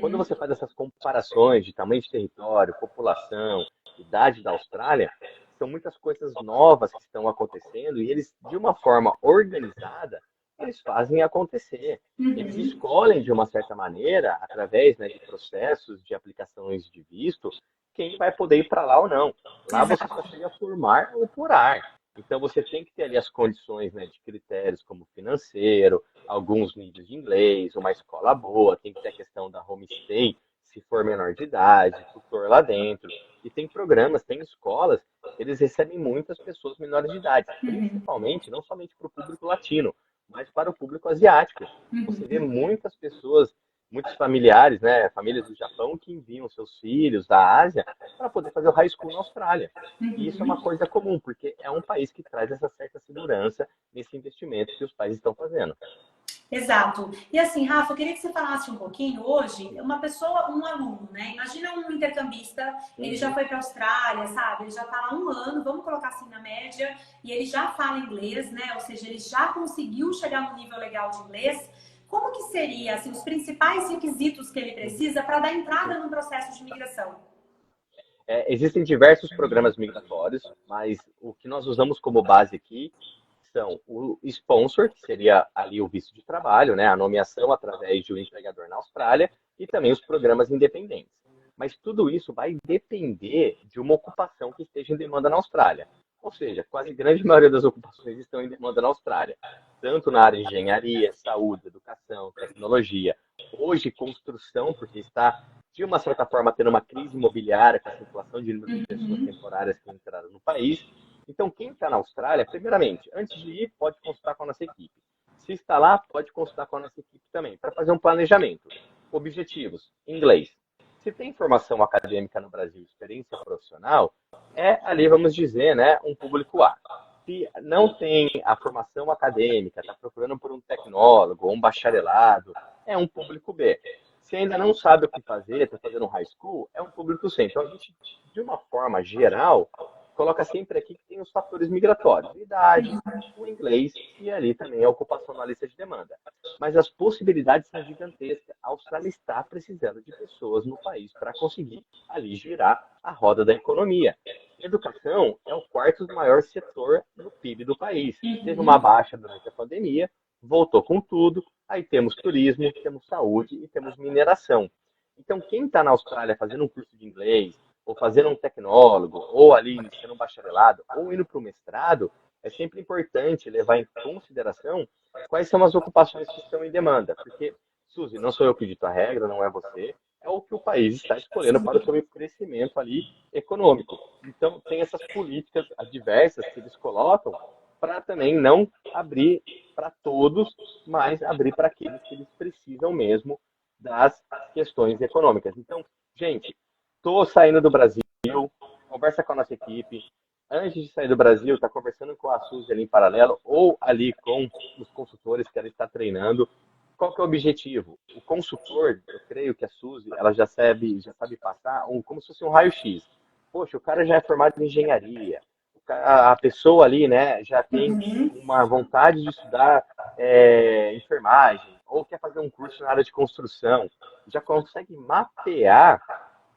Quando você faz essas comparações de tamanho de território, população, idade da Austrália, são muitas coisas novas que estão acontecendo e eles, de uma forma organizada, eles fazem acontecer. Eles escolhem, de uma certa maneira, através, né, de processos, de aplicações de visto, quem vai poder ir para lá ou não. Lá você só chega por mar ou por ar. Então você tem que ter ali as condições, né, de critérios como financeiro, alguns níveis de inglês, uma escola boa, tem que ter a questão da homestay, se for menor de idade, tutor lá dentro. E tem programas, tem escolas, eles recebem muitas pessoas menores de idade, principalmente, não somente para o público latino, mas para o público asiático. Você vê muitas pessoas, muitos familiares, né, famílias do Japão que enviam seus filhos da Ásia para poder fazer o high school na Austrália. E isso é uma coisa comum, porque é um país que traz essa certa segurança nesse investimento que os pais estão fazendo. Exato. E assim, Rafa, eu queria que você falasse um pouquinho hoje, uma pessoa, um aluno, né? Imagina um intercambista, ele já foi para a Austrália, sabe? Ele já está lá 1 ano, vamos colocar assim na média, e ele já fala inglês, né? Ou seja, ele já conseguiu chegar no nível legal de inglês. Como que seria, assim, os principais requisitos que ele precisa para dar entrada no processo de migração? Existem diversos programas migratórios, mas o que nós usamos como base aqui são o sponsor, que seria ali o visto de trabalho, né, a nomeação através de um empregador na Austrália, e também os programas independentes. Mas tudo isso vai depender de uma ocupação que esteja em demanda na Austrália. Ou seja, quase a grande maioria das ocupações estão em demanda na Austrália, tanto na área de engenharia, saúde, educação, tecnologia. Hoje, construção, porque está, de uma certa forma, tendo uma crise imobiliária com a circulação de número de pessoas temporárias que entraram no país. Então, quem está na Austrália, primeiramente, antes de ir, pode consultar com a nossa equipe. Se está lá, pode consultar com a nossa equipe também, para fazer um planejamento. Objetivos: inglês. Se tem formação acadêmica no Brasil, experiência profissional, é ali, vamos dizer, né, um público A. Se não tem a formação acadêmica, está procurando por um tecnólogo ou um bacharelado, é um público B. Se ainda não sabe o que fazer, está fazendo um high school, é um público C. Então, a gente, de uma forma geral, coloca sempre aqui que tem os fatores migratórios, idade, o inglês e ali também a ocupação na lista de demanda. Mas as possibilidades são gigantescas. A Austrália está precisando de pessoas no país para conseguir ali girar a roda da economia. educação é o quarto maior setor no PIB do país. Teve uma baixa durante a pandemia, voltou com tudo, aí temos turismo, temos saúde e temos mineração. Então, quem está na Austrália fazendo um curso de inglês, ou fazendo um tecnólogo, ou ali iniciando um bacharelado, ou indo para o mestrado, é sempre importante levar em consideração quais são as ocupações que estão em demanda. Porque, Suzy, não sou eu que dito a regra, não é você, é o que o país está escolhendo para o seu crescimento ali econômico. Então, tem essas políticas adversas que eles colocam para também não abrir para todos, mas abrir para aqueles que eles precisam mesmo das questões econômicas. Então, gente, estou saindo do Brasil, conversa com a nossa equipe. Antes de sair do Brasil, está conversando com a Suzy ali em paralelo, ou ali com os consultores que ela está treinando. Qual que é o objetivo? O consultor, eu creio que a Suzy, ela já sabe passar como se fosse um raio-x. Poxa, o cara já é formado em engenharia, a pessoa ali, né, já tem uma vontade de estudar enfermagem, ou quer fazer um curso na área de construção, já consegue mapear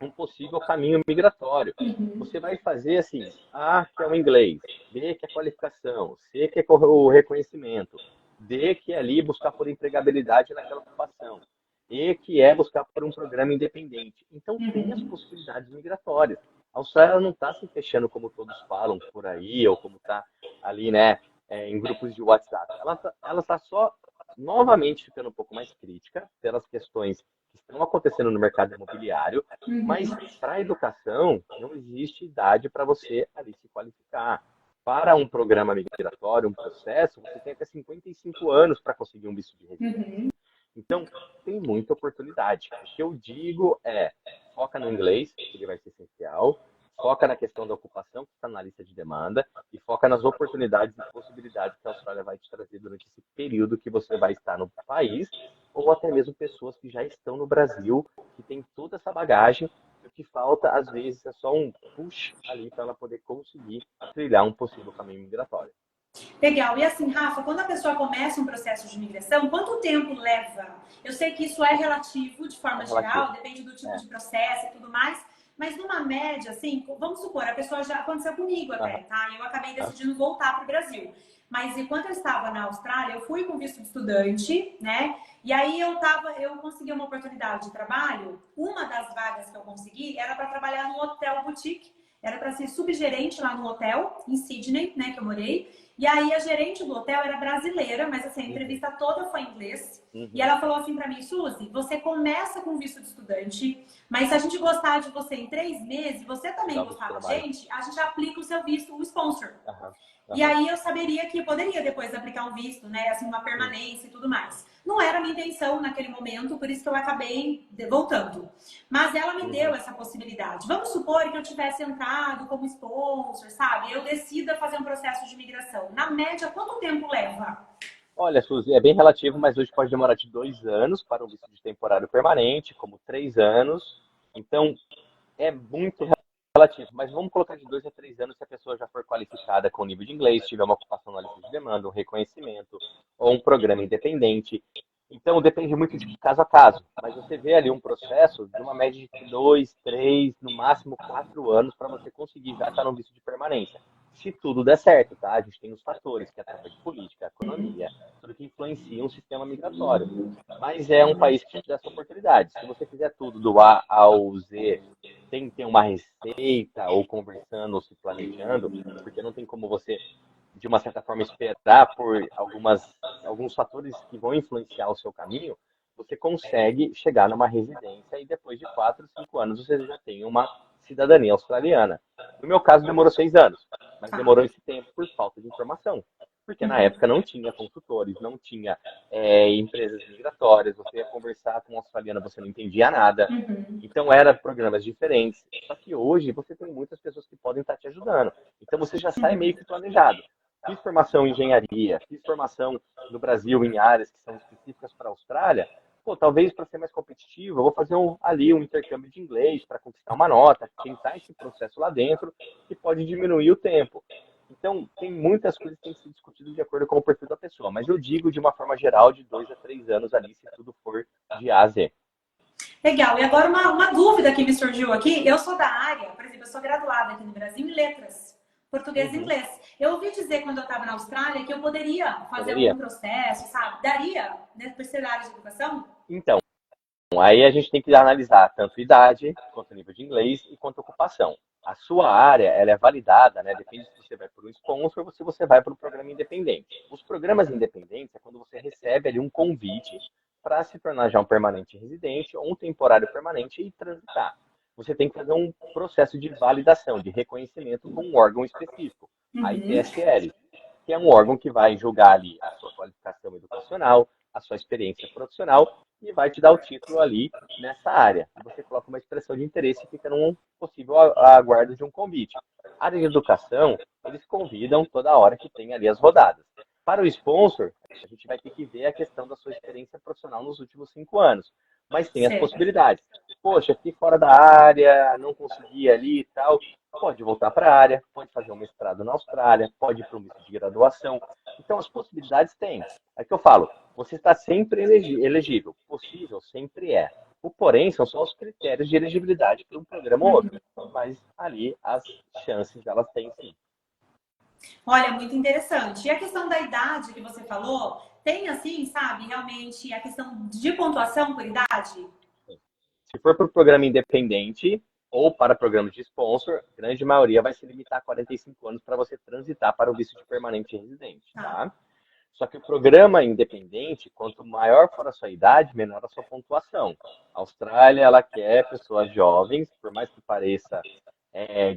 um possível caminho migratório. Você vai fazer assim, A, que é o inglês, B, que é a qualificação, C, que é o reconhecimento, D, que é ali buscar por empregabilidade naquela ocupação, E, que é buscar por um programa independente. Então, tem as possibilidades migratórias. A Austrália não está se fechando como todos falam por aí, ou como está ali, né, em grupos de WhatsApp. Ela tá só novamente ficando um pouco mais crítica pelas questões que estão acontecendo no mercado imobiliário, mas para a educação não existe idade para você ali se qualificar. Para um programa migratório, um processo, você tem até 55 anos para conseguir um visto de residência. Então, tem muita oportunidade. O que eu digo é, foca no inglês, que ele vai ser essencial, foca na questão da ocupação, que está na lista de demanda, e foca nas oportunidades e possibilidades que a Austrália vai te trazer durante esse período que você vai estar no país, ou até mesmo pessoas que já estão no Brasil, que têm toda essa bagagem, e o que falta, às vezes, é só um push ali para ela poder conseguir trilhar um possível caminho migratório. Legal. E assim, Rafa, quando a pessoa começa um processo de migração, quanto tempo leva? Eu sei que isso é relativo, de forma geral, depende do tipo de processo e tudo mais, mas numa média, assim, vamos supor, a pessoa já aconteceu comigo até, tá? Eu acabei decidindo voltar para o Brasil. Mas enquanto eu estava na Austrália, eu fui com visto de estudante, né? E aí eu consegui uma oportunidade de trabalho. Uma das vagas que eu consegui era para trabalhar no hotel boutique. Era para ser subgerente lá no hotel, em Sydney, né, que eu morei. E aí a gerente do hotel era brasileira, mas assim, a entrevista toda foi em inglês. E ela falou assim para mim, Suzy, você começa com visto de estudante, mas se a gente gostar de você em 3 meses, você também gostar da gente, a gente aplica o seu visto, o sponsor. E aí eu saberia que eu poderia depois aplicar um visto, né? Assim, uma permanência e tudo mais. Não era a minha intenção naquele momento, por isso que eu acabei voltando. Mas ela me deu essa possibilidade. Vamos supor que eu tivesse entrado como sponsor, sabe? Eu decida fazer um processo de imigração. Na média, quanto tempo leva? Olha, Suzy, é bem relativo, mas hoje pode demorar de 2 anos para um visto de temporário permanente, como 3 anos. Então, é muito relativo, mas vamos colocar de 2 a 3 anos se a pessoa já for qualificada com nível de inglês, tiver uma ocupação na lista de demanda, um reconhecimento ou um programa independente. Então, depende muito de caso a caso, mas você vê ali um processo de uma média de 2, 3, no máximo 4 anos para você conseguir já estar no visto de permanência. Se tudo der certo, tá? A gente tem os fatores, que é a troca de política, a economia, tudo que influencia um sistema migratório. Mas é um país que te dá essa oportunidade. Se você fizer tudo do A ao Z, sem ter uma receita, ou conversando, ou se planejando, porque não tem como você, de uma certa forma, esperar por alguns fatores que vão influenciar o seu caminho, você consegue chegar numa residência e depois de 4, 5 anos você já tem uma cidadania australiana. No meu caso, demorou 6 anos, mas demorou esse tempo por falta de informação. Porque na época não tinha consultores, não tinha empresas migratórias, você ia conversar com um australiano, você não entendia nada. Então, eram programas diferentes. Só que hoje você tem muitas pessoas que podem estar te ajudando. Então, você já sai meio que planejado. Fiz formação em engenharia, fiz formação no Brasil em áreas que são específicas para a Austrália. Pô, talvez para ser mais competitivo, eu vou fazer um intercâmbio de inglês para conquistar uma nota, tentar esse processo lá dentro, que pode diminuir o tempo. Então, tem muitas coisas que têm que ser discutidas de acordo com o perfil da pessoa. Mas eu digo, de uma forma geral, de 2 a 3 anos ali, se tudo for de A a Z. Legal. E agora uma dúvida que me surgiu aqui. Eu sou da área, por exemplo, eu sou graduada aqui no Brasil em letras, português e Uhum. inglês. Eu ouvi dizer quando eu estava na Austrália que eu poderia fazer algum Poderia? processo, sabe? Daria, né, por ser da área de educação? Então, aí a gente tem que analisar tanto idade, quanto nível de inglês e quanto ocupação. A sua área, ela é validada, né? Depende se você vai para um sponsor ou se você vai para um programa independente. Os programas independentes é quando você recebe ali um convite para se tornar já um permanente residente ou um temporário permanente e transitar. Você tem que fazer um processo de validação, de reconhecimento com um órgão específico, a Uhum. ITSL, que é um órgão que vai julgar ali a sua qualificação educacional, a sua experiência profissional e vai te dar o título ali nessa área. E você coloca uma expressão de interesse e fica num possível aguardo de um convite. A área de educação, eles convidam toda hora que tem ali as rodadas. Para o sponsor, a gente vai ter que ver a questão da sua experiência profissional nos últimos 5 anos. Mas tem as Certo. possibilidades. Poxa, fiquei fora da área, não consegui ali e tal. Pode voltar para a área, pode fazer um mestrado na Austrália, pode ir para um visto de graduação. Então, as possibilidades tem. É que eu falo, você está sempre elegível. Possível sempre é. O porém são só os critérios de elegibilidade para um programa ou outro. Mas ali as chances elas têm sim. Olha, muito interessante. E a questão da idade que você falou, tem assim, sabe, realmente a questão de pontuação por idade? Se for para o programa independente ou para programa de sponsor, a grande maioria vai se limitar a 45 anos para você transitar para o visto de permanente residente, Tá. tá? Só que o programa independente, quanto maior for a sua idade, menor a sua pontuação. A Austrália, ela quer pessoas jovens, por mais que pareça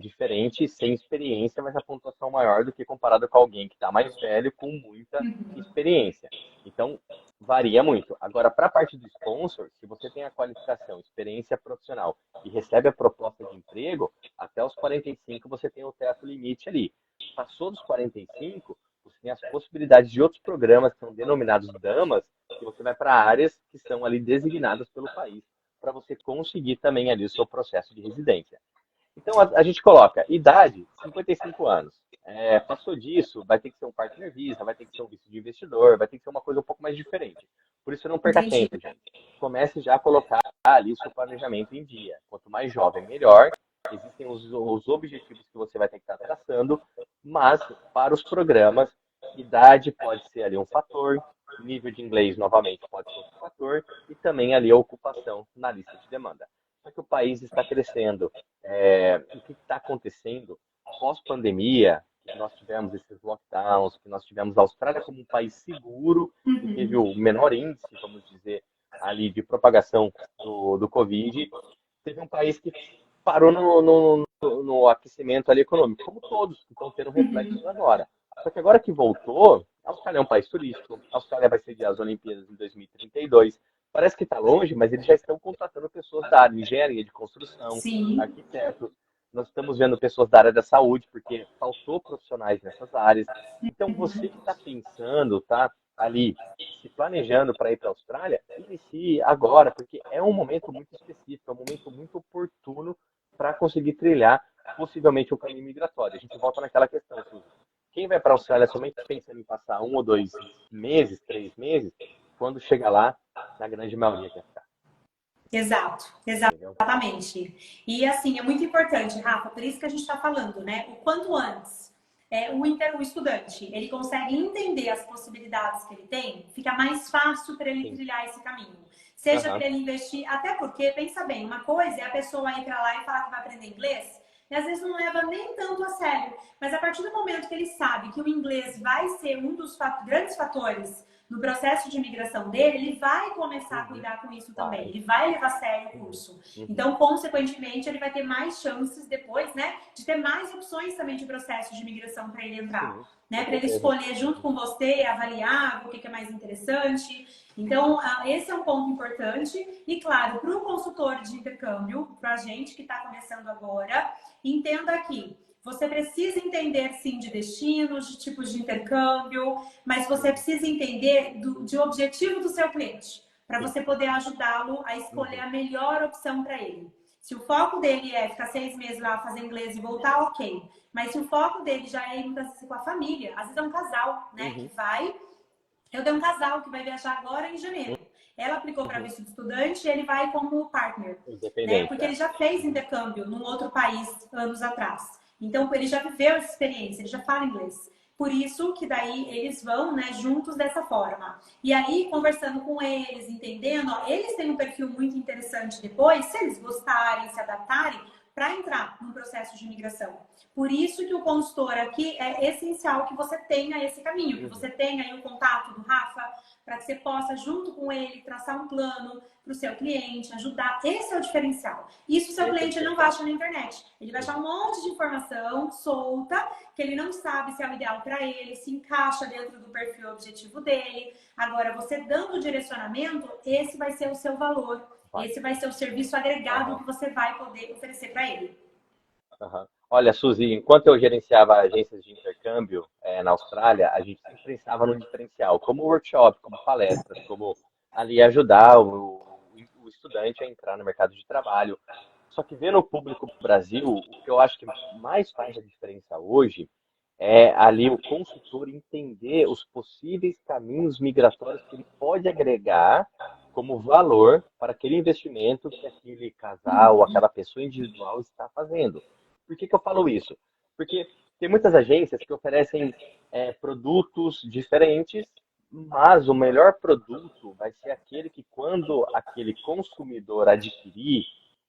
diferente, sem experiência, mas a pontuação maior do que comparado com alguém que está mais velho, com muita experiência. Então, varia muito. Agora, para a parte do sponsor, se você tem a qualificação, experiência profissional e recebe a proposta de emprego, até os 45 você tem o teto limite ali. Passou dos 45, você tem as possibilidades de outros programas que são denominados damas, que você vai para áreas que são ali designadas pelo país, para você conseguir também ali o seu processo de residência. Então a gente coloca idade, 55 anos. Passou disso, vai ter que ser um partner visa, vai ter que ser um visto de investidor, vai ter que ser uma coisa um pouco mais diferente. Por isso não perca Entendi. tempo, gente. Comece já a colocar ali o seu planejamento em dia. Quanto mais jovem, melhor. Existem os objetivos que você vai ter que estar traçando, mas para os programas, idade pode ser ali um fator, nível de inglês novamente pode ser outro fator, e também ali a ocupação na lista de demanda. Só que o país está crescendo, o que está acontecendo pós-pandemia, que nós tivemos esses lockdowns, que nós tivemos a Austrália como um país seguro, que teve o menor índice, vamos dizer, ali de propagação do Covid, teve um país que parou no aquecimento ali econômico, como todos que estão tendo reflexos agora. Só que agora que voltou, a Austrália é um país turístico, a Austrália vai sediar as Olimpíadas em 2032, parece que está longe, mas eles já estão contratando pessoas da área de engenharia, de construção, Sim. arquitetos. Nós estamos vendo pessoas da área da saúde, porque faltou profissionais nessas áreas. Então, você que está pensando, tá ali se planejando para ir para a Austrália, inicie agora, porque é um momento muito específico, é um momento muito oportuno para conseguir trilhar possivelmente um caminho migratório. A gente volta naquela questão, Suzy. Quem vai para a Austrália somente pensando em passar 1 ou 2 meses, 3 meses, quando chega lá, na grande maioria quer ficar. Exato, Entendeu? exatamente. E assim, é muito importante, Rafa, por isso que a gente está falando, né? O quanto antes o estudante ele consegue entender as possibilidades que ele tem, fica mais fácil para ele Sim. trilhar esse caminho. Seja Aham. para ele investir, até porque, pensa bem, uma coisa é a pessoa ir para lá e falar que vai aprender inglês, e às vezes não leva nem tanto a sério. Mas a partir do momento que ele sabe que o inglês vai ser um dos grandes fatores no processo de imigração dele, ele vai começar a Uhum. cuidar com isso também. Vai. Ele vai levar a sério o Uhum. curso. Uhum. Então, consequentemente, ele vai ter mais chances depois, né, de ter mais opções também de processo de imigração para ele entrar. Sim, Né, com para ele certeza. escolher junto com você, avaliar o que é mais interessante. Então, esse é um ponto importante. E, claro, para o consultor de intercâmbio, para a gente que está começando agora, entenda aqui. Você precisa entender, sim, de destinos, de tipos de intercâmbio, mas você precisa entender de objetivo do seu cliente, para Sim. você poder ajudá-lo a escolher Uhum. a melhor opção para ele. Se o foco dele é ficar 6 meses lá, fazer inglês e voltar, ok. Mas se o foco dele já é ir com a família, às vezes é um casal, né, que Uhum. vai. Eu tenho um casal que vai viajar agora em janeiro. Ela aplicou para visto de estudante e ele vai como partner, né? Independente. Porque ele já fez intercâmbio num outro país anos atrás. Então, ele já viveu essa experiência, ele já fala inglês. Por isso que daí eles vão, né, juntos dessa forma. E aí, conversando com eles, entendendo, ó, eles têm um perfil muito interessante depois, se eles gostarem, se adaptarem, para entrar no processo de imigração. Por isso que o consultor aqui é essencial que você tenha esse caminho, que você tenha aí o contato do Rafa, para que você possa, junto com ele, traçar um plano para o seu cliente, ajudar. Esse é o diferencial. Isso o seu cliente não vai achar na internet. Ele vai achar um monte de informação solta, que ele não sabe se é o ideal para ele, se encaixa dentro do perfil objetivo dele. Agora, você dando o direcionamento, esse vai ser o seu valor. Esse vai ser o serviço agregado que você vai poder oferecer para ele. Olha, Suzy, enquanto eu gerenciava agências de intercâmbio na Austrália, a gente sempre pensava no diferencial, como workshop, como palestras, como ali ajudar o estudante a entrar no mercado de trabalho. Só que vendo o público do Brasil, o que eu acho que mais faz a diferença hoje é ali o consultor entender os possíveis caminhos migratórios que ele pode agregar como valor para aquele investimento que aquele casal ou aquela pessoa individual está fazendo. Por que eu falo isso? Porque tem muitas agências que oferecem produtos diferentes, mas o melhor produto vai ser aquele que, quando aquele consumidor adquirir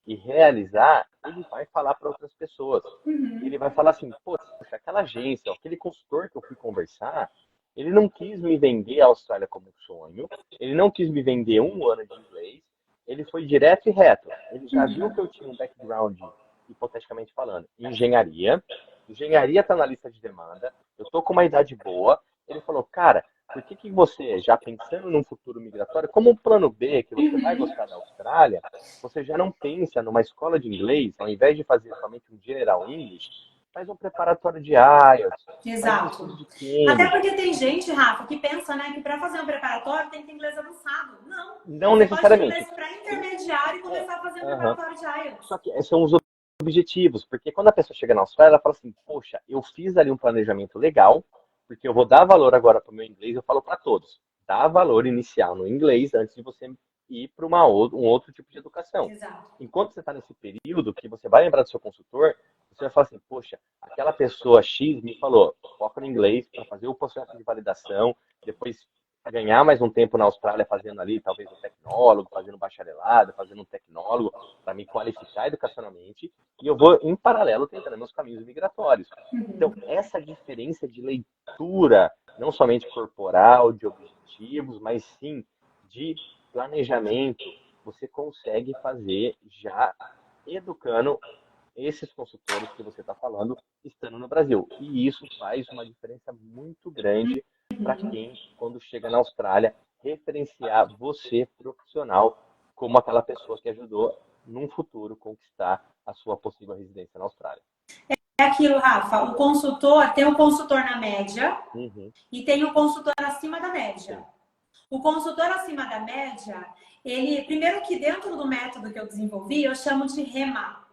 e realizar, ele vai falar para outras pessoas. Ele vai falar assim, poxa, aquela agência, aquele consultor que eu fui conversar, ele não quis me vender a Austrália como um sonho, ele não quis me vender um ano de inglês, ele foi direto e reto. Ele já viu que eu tinha um background, hipoteticamente falando, em engenharia. Engenharia está na lista de demanda, eu estou com uma idade boa. Ele falou, cara, por que você, já pensando num futuro migratório, como um plano B, que você vai gostar da Austrália, você já não pensa numa escola de inglês, ao invés de fazer somente um General English, faz um preparatório de IELTS. Exato. Até porque tem gente, Rafa, que pensa, né, que para fazer um preparatório tem que ter inglês avançado. Não. Não você necessariamente. Pode ter inglês pré-intermediário e começar a fazer um preparatório de IELTS. Só que são os objetivos, porque quando a pessoa chega na Austrália, ela fala assim, poxa, eu fiz ali um planejamento legal, porque eu vou dar valor agora para o meu inglês, eu falo para todos, dá valor inicial no inglês antes de você ir para um outro tipo de educação. Exato. Enquanto você está nesse período, que você vai lembrar do seu consultor, você vai falar assim, poxa, aquela pessoa X me falou, foca no inglês para fazer o processo de validação, depois ganhar mais um tempo na Austrália fazendo ali, talvez um tecnólogo, fazendo um bacharelado, fazendo um tecnólogo, para me qualificar educacionalmente, e eu vou, em paralelo, tentando meus caminhos migratórios. Então, essa diferença de leitura, não somente corporal, de objetivos, mas sim de planejamento, você consegue fazer já educando esses consultores que você está falando, estando no Brasil. E isso faz uma diferença muito grande para quem, quando chega na Austrália, referenciar você, profissional, como aquela pessoa que ajudou, num futuro, conquistar a sua possível residência na Austrália. É aquilo, Rafa, o consultor, tem o consultor na média e tem o consultor acima da média. Sim. O consultor acima da média, ele, primeiro que dentro do método que eu desenvolvi, eu chamo de REMA,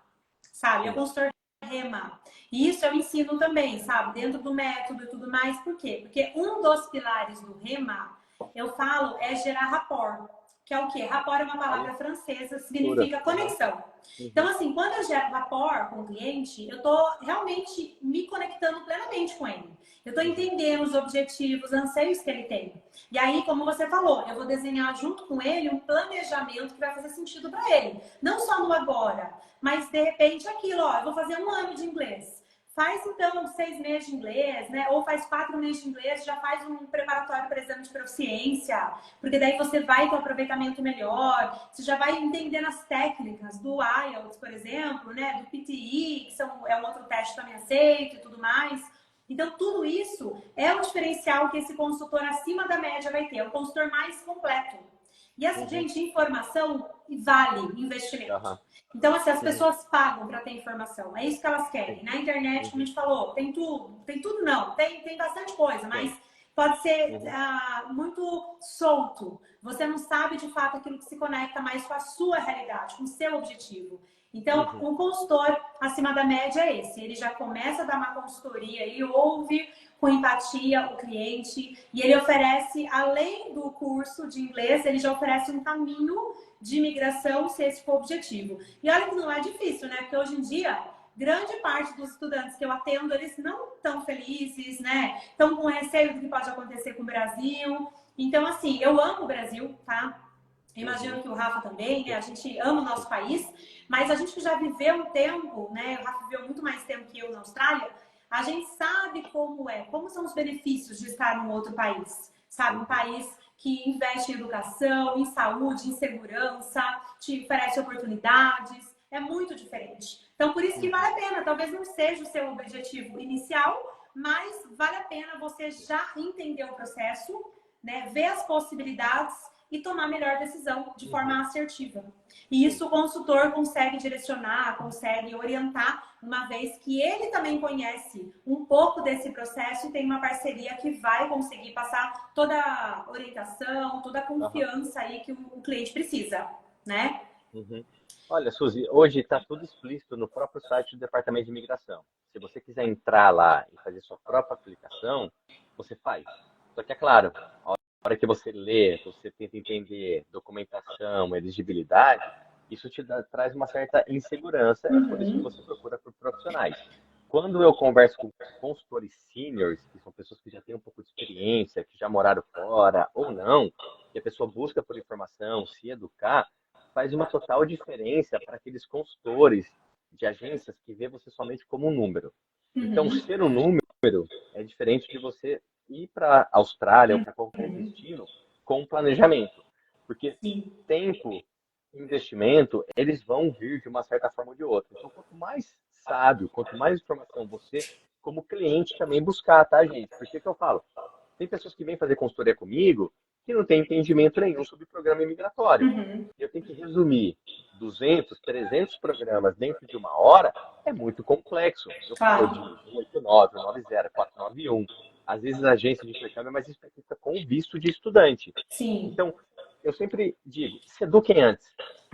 sabe? É o consultor REMA. E isso eu ensino também, sabe? Dentro do método e tudo mais. Por quê? Porque um dos pilares do REMA, eu falo, é gerar rapport. Que é o quê? Rapport é uma palavra francesa, significa conexão. Então, assim, quando eu gero rapport com o cliente, eu tô realmente me conectando plenamente com ele. Eu tô entendendo os objetivos, anseios que ele tem. E aí, como você falou, eu vou desenhar junto com ele um planejamento que vai fazer sentido para ele. Não só no agora, mas de repente aquilo, ó, eu vou fazer 1 ano de inglês. Faz, então, 6 meses de inglês, né? Ou faz 4 meses de inglês, já faz um preparatório para exame de proficiência, porque daí você vai ter um aproveitamento melhor, você já vai entendendo as técnicas do IELTS, por exemplo, né? Do PTE, que é um outro teste também aceito e tudo mais. Então, tudo isso é o diferencial que esse consultor acima da média vai ter, é o consultor mais completo. E essa, gente, informação vale investimento. Então, assim, as pessoas pagam para ter informação. É isso que elas querem. Na internet, como a gente falou, tem tudo. Tem tudo não. Tem bastante coisa, mas pode ser muito solto. Você não sabe, de fato, aquilo que se conecta mais com a sua realidade, com o seu objetivo. Então, um consultor acima da média é esse. Ele já começa a dar uma consultoria, ele ouve com empatia o cliente e ele oferece, além do curso de inglês, ele já oferece um caminho de imigração, se esse for o objetivo. E olha que não é difícil, né? Porque hoje em dia, grande parte dos estudantes que eu atendo, eles não estão felizes, né? Estão com receio do que pode acontecer com o Brasil. Então, assim, eu amo o Brasil, tá? Imagino que o Rafa também, né? A gente ama o nosso país, mas a gente que já viveu um tempo, né? O Rafa viveu muito mais tempo que eu na Austrália, a gente sabe como são os benefícios de estar num outro país, sabe? Um país que investe em educação, em saúde, em segurança, te oferece oportunidades, é muito diferente. Então, por isso que vale a pena, talvez não seja o seu objetivo inicial, mas vale a pena você já entender o processo, né? Ver as possibilidades e tomar a melhor decisão de forma assertiva. E isso o consultor consegue direcionar, consegue orientar, uma vez que ele também conhece um pouco desse processo e tem uma parceria que vai conseguir passar toda a orientação, toda a confiança aí que o cliente precisa, né? Olha, Suzy, hoje está tudo explícito no próprio site do Departamento de Imigração. Se você quiser entrar lá e fazer sua própria aplicação, você faz. Só que é claro, a hora que você lê, você tenta entender documentação, elegibilidade, isso traz uma certa insegurança, é por isso que você procura por profissionais. Quando eu converso com consultores seniors, que são pessoas que já têm um pouco de experiência, que já moraram fora ou não, e a pessoa busca por informação, se educar, faz uma total diferença para aqueles consultores de agências que vê você somente como um número. Então, ser um número é diferente de você ir para a Austrália ou para qualquer destino com planejamento. Porque tempo e investimento, eles vão vir de uma certa forma ou de outra. Então, quanto mais sábio, quanto mais informação você, como cliente, também buscar, tá, gente? Por que eu falo? Tem pessoas que vêm fazer consultoria comigo que não tem entendimento nenhum sobre o programa imigratório. Eu tenho que resumir 200, 300 programas dentro de uma hora, é muito complexo. Eu falo de 189, 190, 491. Às vezes a agência de intercâmbio é mais específica com visto de estudante. Sim. Então, eu sempre digo, se eduquem antes.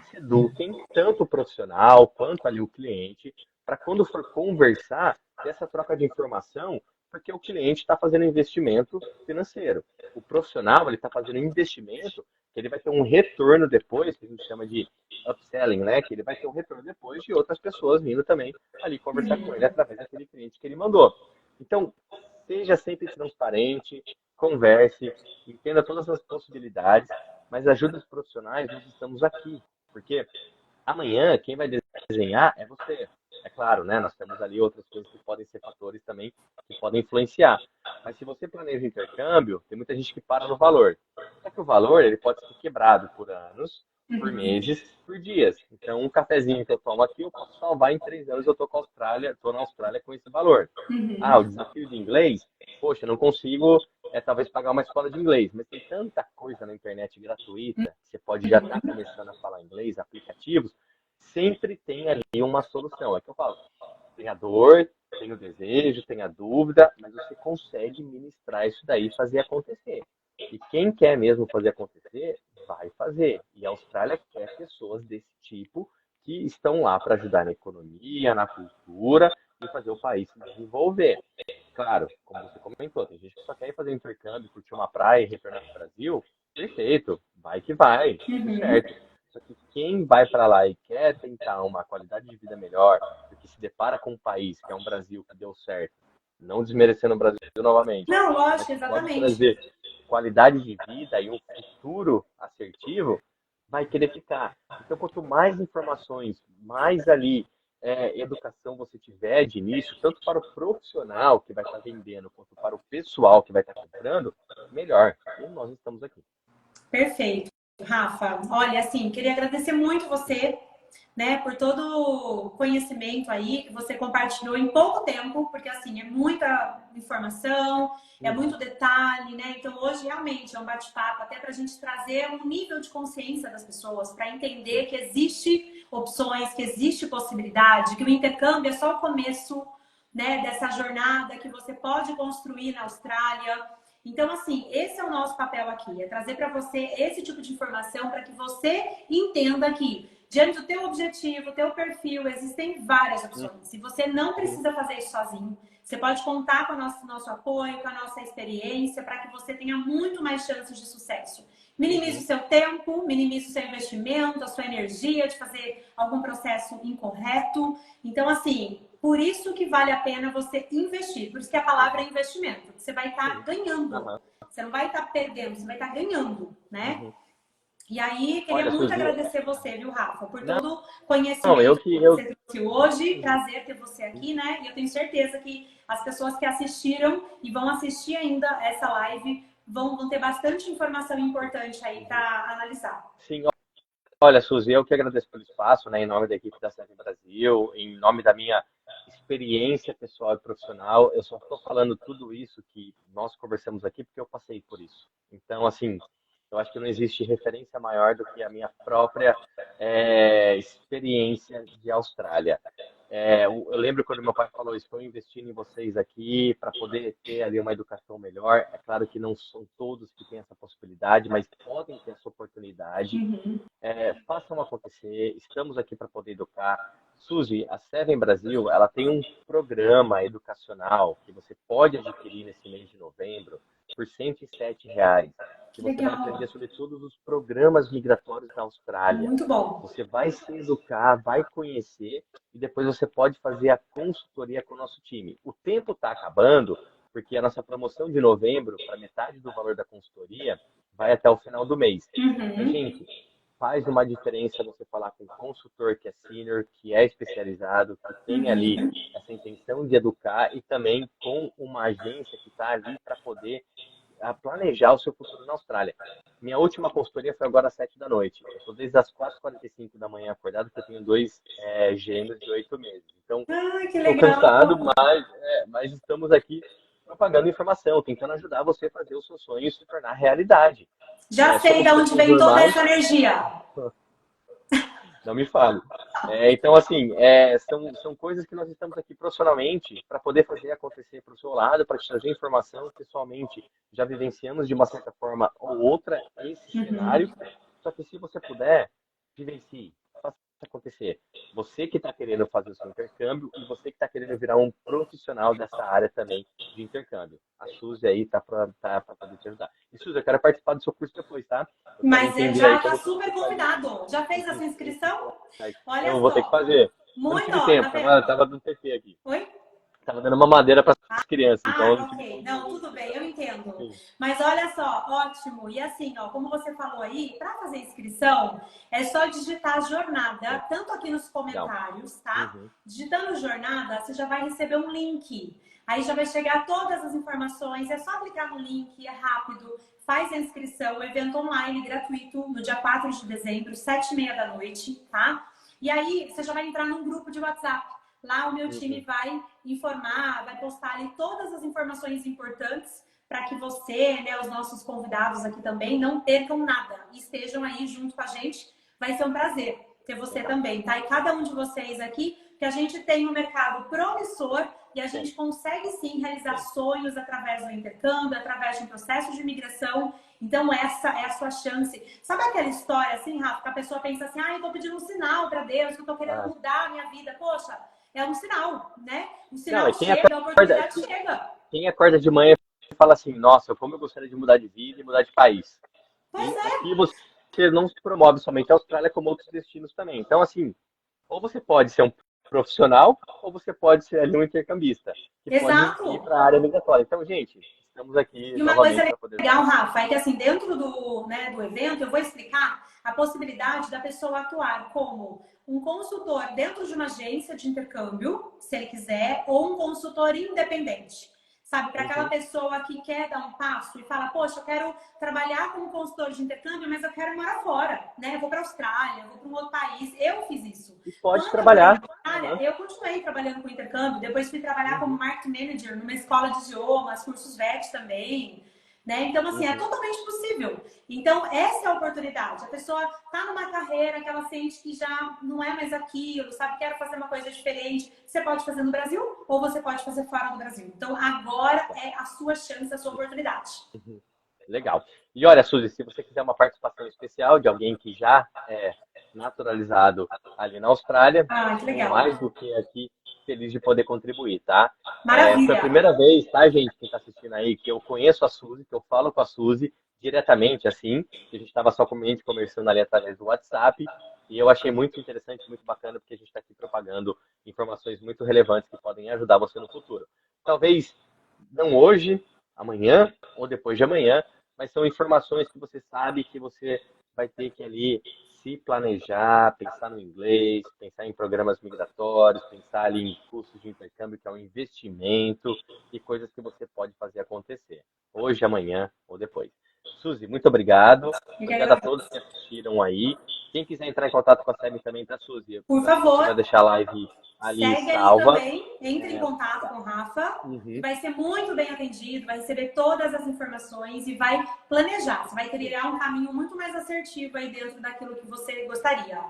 Se eduquem tanto o profissional quanto ali o cliente, para quando for conversar, ter essa troca de informação, porque o cliente está fazendo investimento financeiro. O profissional ele está fazendo investimento que ele vai ter um retorno depois, que a gente chama de upselling, né? Que ele vai ter um retorno depois de outras pessoas vindo também ali conversar com ele através daquele cliente que ele mandou. Então, seja sempre transparente, converse, entenda todas as possibilidades, mas ajuda os profissionais, nós estamos aqui. Porque amanhã, quem vai desenhar é você. É claro, né? Nós temos ali outras coisas que podem ser fatores também que podem influenciar. Mas se você planeja intercâmbio, tem muita gente que para no valor. Só que o valor ele pode ser quebrado por anos, por meses, por dias. Então, um cafezinho que eu tomo aqui, eu posso salvar em 3 anos, eu estou na Austrália com esse valor. Ah, o desafio de inglês, poxa, eu não consigo talvez pagar uma escola de inglês, mas tem tanta coisa na internet gratuita, que você pode já estar começando a falar inglês, aplicativos, sempre tem ali uma solução. É que eu falo, tem a dor, tem o desejo, tem a dúvida, mas você consegue ministrar isso daí e fazer acontecer. E quem quer mesmo fazer acontecer, vai fazer. E a Austrália quer pessoas desse tipo que estão lá para ajudar na economia, na cultura e fazer o país se desenvolver. Claro, como você comentou, tem gente que só quer ir fazer intercâmbio, curtir uma praia e retornar para o Brasil. Perfeito, vai que vai, tudo certo. Só que quem vai para lá e quer tentar uma qualidade de vida melhor, porque se depara com um país que é um Brasil que deu certo, não desmerecendo o Brasil novamente, Não, mas lógico, que pode exatamente. trazer qualidade de vida e um futuro assertivo, vai querer ficar. Então, quanto mais informações, mais ali educação você tiver de início, tanto para o profissional que vai estar vendendo, quanto para o pessoal que vai estar comprando, melhor. E nós estamos aqui. Perfeito, Rafa. Olha, assim, queria agradecer muito você, né, por todo o conhecimento aí que você compartilhou em pouco tempo, porque assim, é muita informação, é muito detalhe, né? Então hoje realmente é um bate-papo até para a gente trazer um nível de consciência das pessoas, para entender que existe opções, que existe possibilidade, que o intercâmbio é só o começo, né, dessa jornada que você pode construir na Austrália. Então, assim, esse é o nosso papel aqui, é trazer para você esse tipo de informação para que você entenda que, diante do teu objetivo, teu perfil, existem várias opções. E você não precisa fazer isso sozinho. Você pode contar com o nosso apoio, com a nossa experiência, para que você tenha muito mais chances de sucesso. Minimize o seu tempo, minimize o seu investimento, a sua energia de fazer algum processo incorreto. Então, assim, por isso que vale a pena você investir. Por isso que a palavra é investimento. Você vai estar ganhando. Você não vai estar perdendo, você vai estar ganhando, né? E aí, queria Olha, muito Suzy, agradecer você, viu, Rafa, por não, todo o conhecimento que eu... você trouxe hoje. Prazer ter você aqui, né? E eu tenho certeza que as pessoas que assistiram e vão assistir ainda essa live vão ter bastante informação importante aí para analisar. Sim, olha, Suzy, eu que agradeço pelo espaço, né, em nome da equipe da Seven Brasil, em nome da minha experiência pessoal e profissional. Eu só estou falando tudo isso que nós conversamos aqui porque eu passei por isso. Então, assim, eu acho que não existe referência maior do que a minha própria experiência de Austrália. Eu lembro quando meu pai falou: estou investindo em vocês aqui para poder ter ali uma educação melhor. É claro que não são todos que têm essa possibilidade, mas podem ter essa oportunidade. Façam acontecer, estamos aqui para poder educar. Suzy, a Seven Brasil, ela tem um programa educacional que você pode adquirir nesse mês de novembro por R$ 107, que você vai aprender sobre todos os programas migratórios da Austrália. Muito bom. Você vai se educar, vai conhecer e depois você pode fazer a consultoria com o nosso time. O tempo está acabando, porque a nossa promoção de novembro, para metade do valor da consultoria, vai até o final do mês. Mas, gente, faz uma diferença você falar com um consultor que é senior, que é especializado, que tem ali essa intenção de educar e também com uma agência que está ali para poder planejar o seu futuro na Austrália. Minha última consultoria foi agora às 7 da noite. Eu estou desde as 4h45 da manhã acordado, porque eu tenho 2 gêmeos de 8 meses. Então, estou cansado, mas estamos aqui propagando informação, tentando ajudar você a fazer o seu sonho se tornar realidade. Já sei de onde vem toda essa energia. Não me fale. Então, assim, são coisas que nós estamos aqui profissionalmente para poder fazer acontecer para o seu lado, para te trazer informação. Pessoalmente, já vivenciamos de uma certa forma ou outra esse cenário. Só que se você puder, vivencie, faça acontecer. Você que está querendo fazer o seu intercâmbio e você que está querendo virar um profissional dessa área também de intercâmbio. A Suzy aí tá para poder te ajudar. E, Suzy, eu quero participar do seu curso depois, tá? Mas já está super convidado. Já fez essa inscrição? Olha eu vou ter que fazer. Muito, não tive tempo, tava dando TP aqui. Oi? Tava dando uma madeira para as crianças. Então ok. Não, tudo bem, eu entendo. Sim. Mas olha só, ótimo. E assim, ó, como você falou aí, para fazer inscrição, é só digitar jornada, tanto aqui nos comentários, tá? Digitando jornada, você já vai receber um link. Aí já vai chegar todas as informações. É só clicar no link, é rápido. Faz a inscrição, evento online gratuito no dia 4 de dezembro, 7h30 da noite, tá? E aí você já vai entrar num grupo de WhatsApp. Lá o meu time vai informar, vai postar ali todas as informações importantes para que você, né, os nossos convidados aqui também, não percam nada e estejam aí junto com a gente. Vai ser um prazer ter você também, tá? E cada um de vocês aqui, que a gente tem um mercado promissor e a gente consegue sim realizar sonhos através do intercâmbio, através de um processo de imigração. Então essa é a sua chance. Sabe aquela história assim, Rafa, que a pessoa pensa assim: eu tô pedindo um sinal para Deus, que eu tô querendo mudar a minha vida. Poxa, é um sinal, né? Um sinal chega, a oportunidade chega. Quem acorda de manhã e fala assim: nossa, como eu gostaria de mudar de vida e mudar de país. Pois e aqui você não se promove somente a Austrália, como outros destinos também. Então, assim, ou você pode ser um profissional, ou você pode ser ali um intercambista. Que pode ir para a área migratória. Então, gente, estamos aqui e uma coisa legal, Rafa, é que assim, dentro do evento, eu vou explicar a possibilidade da pessoa atuar como um consultor dentro de uma agência de intercâmbio, se ele quiser, ou um consultor independente. Sabe, para aquela pessoa que quer dar um passo e fala: poxa, eu quero trabalhar como consultor de intercâmbio, mas eu quero morar fora, né? Eu vou para a Austrália, eu vou para um outro país. Eu fiz isso. E pode trabalhar. Eu continuei trabalhando com intercâmbio, depois fui trabalhar como marketing manager numa escola de idiomas, cursos VET também. né? Então, assim, é totalmente possível. Então, essa é a oportunidade. A pessoa está numa carreira que ela sente que já não é mais aquilo, sabe? Quero fazer uma coisa diferente. Você pode fazer no Brasil ou você pode fazer fora do Brasil. Então, agora é a sua chance, a sua oportunidade. Legal. E olha, Suzy, se você quiser uma participação especial de alguém que já é naturalizado ali na Austrália, Ah, que estou legal. mais do que aqui feliz de poder contribuir, tá? Foi a Maravilha. primeira vez, tá, gente, quem está assistindo aí, que eu conheço a Suzy, que eu falo com a Suzy diretamente, assim, que a gente estava só conversando ali através do WhatsApp, e eu achei muito interessante, muito bacana, porque a gente está aqui propagando informações muito relevantes que podem ajudar você no futuro. Talvez não hoje, amanhã ou depois de amanhã, mas são informações que você sabe que você vai ter que ali se planejar, pensar no inglês, pensar em programas migratórios, pensar ali em custos de intercâmbio, que é um investimento e coisas que você pode fazer acontecer, hoje, amanhã ou depois. Suzy, muito obrigado. Eu que Obrigado a agradeço. todos que assistiram aí. Quem quiser entrar em contato com a Semi também, tá, Suzy? Por Eu acho que você favor, vai deixar a live ali segue aí salva. também, entre em contato com o Rafa, que Uhum. vai ser muito bem atendido, vai receber todas as informações e vai planejar. Você vai trilhar um caminho muito mais assertivo aí dentro daquilo que você gostaria.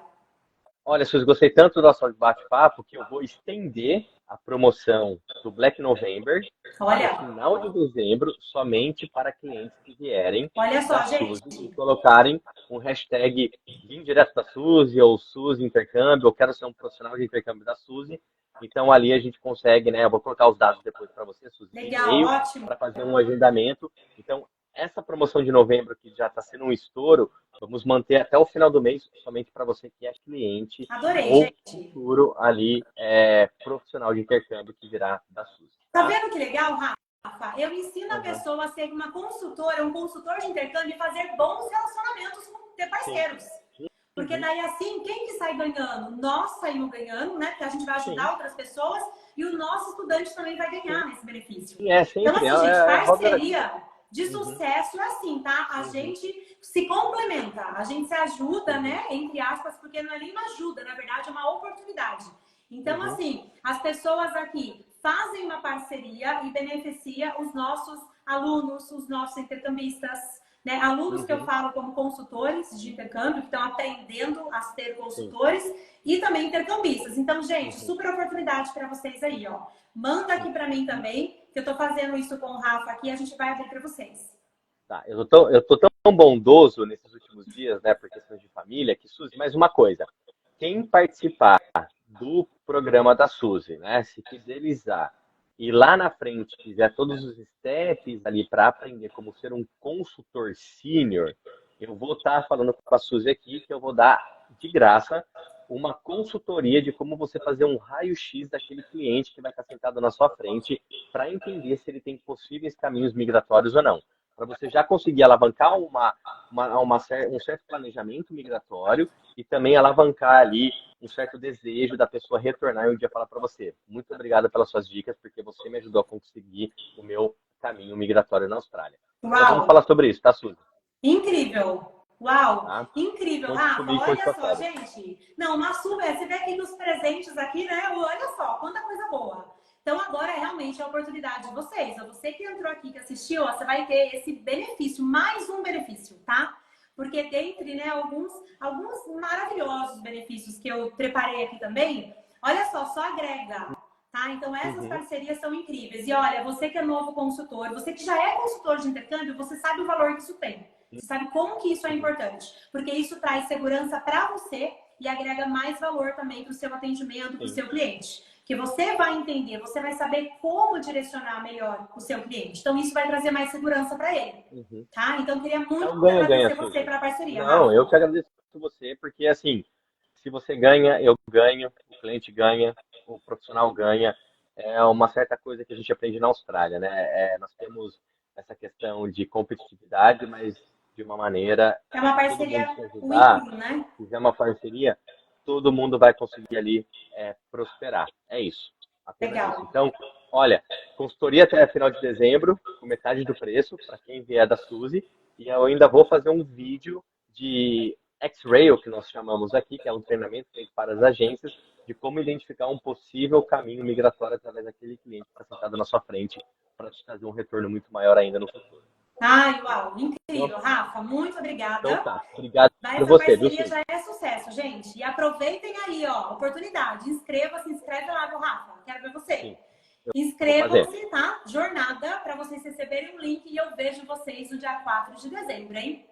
Olha, Suzy, gostei tanto do nosso bate-papo que eu vou estender a promoção do Black November para o Olha, final de dezembro, somente para clientes que vierem olha da só, gente. Suzy e colocarem um hashtag Vim direto da Suzy ou Suzy Intercâmbio, ou quero ser um profissional de intercâmbio da Suzy. Então ali a gente consegue, né? Eu vou colocar os dados depois para você, Suzy, de Legal, e-mail, ótimo. para fazer um agendamento. Então, essa promoção de novembro, que já está sendo um estouro, vamos manter até o final do mês, somente para você que é cliente Adorei, ou gente. futuro ali profissional de intercâmbio que virá da SUS, Tá tá? vendo que legal, Rafa? Eu ensino a Uhum. pessoa a ser uma consultora, um consultor de intercâmbio e fazer bons relacionamentos com ter Sim. parceiros. Porque Uhum. daí assim, quem que sai ganhando? Nós saímos ganhando, né? Porque a gente vai Sim. ajudar outras pessoas e o nosso estudante também vai Sim. ganhar nesse benefício. E é Então, sempre, assim, gente, a roda da vida. parceria de Uhum. sucesso é assim, tá? A Uhum. gente se complementa, a gente se ajuda, Uhum. né? Entre aspas, porque não é nem uma ajuda, na verdade é uma oportunidade. Então, Uhum. assim, as pessoas aqui fazem uma parceria e beneficia os nossos alunos, os nossos intercambistas, né? Alunos que eu Uhum. falo como consultores de intercâmbio, que estão aprendendo a ser Sim. consultores, e também intercambistas. Então, gente, Uhum. super oportunidade para vocês aí, ó. Manda aqui para mim também, que eu tô fazendo isso com o Rafa aqui, a gente vai abrir para vocês. Tá, eu tô tão bondoso nesses últimos dias, né, por questões de família, que Suzy, mais uma coisa. Quem participar do programa da Suzy, né, se fidelizar e lá na frente fizer todos os steps ali para aprender como ser um consultor sênior, eu vou estar falando com a Suzy aqui que eu vou dar de graça uma consultoria de como você fazer um raio-x daquele cliente que vai estar sentado na sua frente para entender se ele tem possíveis caminhos migratórios ou não, para você já conseguir alavancar um certo planejamento migratório e também alavancar ali um certo desejo da pessoa retornar e um dia falar para você: muito obrigado pelas suas dicas, porque você me ajudou a conseguir o meu caminho migratório na Austrália. Então nós Uau! vamos falar sobre isso, tá, Suzy? Incrível! Uau! Tá? Incrível, Conte Rafa. comigo, conte Olha com a só, Sally. gente. Não, uma super. Você vê aqui nos presentes aqui, né? Olha só, quanta coisa boa. Então agora é realmente a oportunidade de vocês. Você que entrou aqui, que assistiu, ó, você vai ter esse benefício, mais um benefício, tá? Porque dentre, né, alguns maravilhosos benefícios que eu preparei aqui também, olha só agrega. Tá? Então, essas Uhum. parcerias são incríveis. E olha, você que é novo consultor, você que já é consultor de intercâmbio, você sabe o valor que isso tem. Você sabe como que isso é Uhum. importante. Porque isso traz segurança para você e agrega mais valor também para o seu atendimento, para o Sim. seu cliente. Que você vai entender, você vai saber como direcionar melhor o seu cliente. Então, isso vai trazer mais segurança para ele. Uhum. Tá? Então, eu queria É muito um ganha-ganha, agradecer você Suzy. pela parceria, Não, eu Rafa. que agradeço você, porque assim, se você ganha, eu ganho, o cliente ganha, o profissional ganha. É uma certa coisa que a gente aprende na Austrália, né? Nós temos essa questão de competitividade, mas de uma maneira, É uma se todo mundo parceria se ajudar, win-win, né? fizer uma parceria, todo mundo vai conseguir ali prosperar. É isso, apenas isso. Legal. Então, olha, consultoria até final de dezembro, com metade do preço, para quem vier da Suzy, e eu ainda vou fazer um vídeo de X-Ray, o que nós chamamos aqui, que é um treinamento feito para as agências, de como identificar um possível caminho migratório através daquele cliente que está sentado na sua frente, para te trazer um retorno muito maior ainda no futuro. Ai, uau, incrível, Rafa, muito obrigada. Então tá, obrigado Mas por essa você, viu, parceria Suzy? já é sucesso, gente. E aproveitem aí, ó, oportunidade. Se inscreve lá, viu, Rafa? Quero ver você. Sim, vou fazer. Inscrevam-se, tá? Jornada, para vocês receberem um link e eu vejo vocês no dia 4 de dezembro, hein?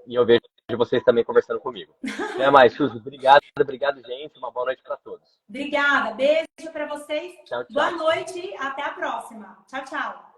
E eu vejo vocês também conversando comigo. Até mais, Suzy. Obrigado, obrigado, gente. Uma boa noite para todos. Obrigada, beijo para vocês. Tchau, Boa tchau. noite, até a próxima. Tchau, tchau.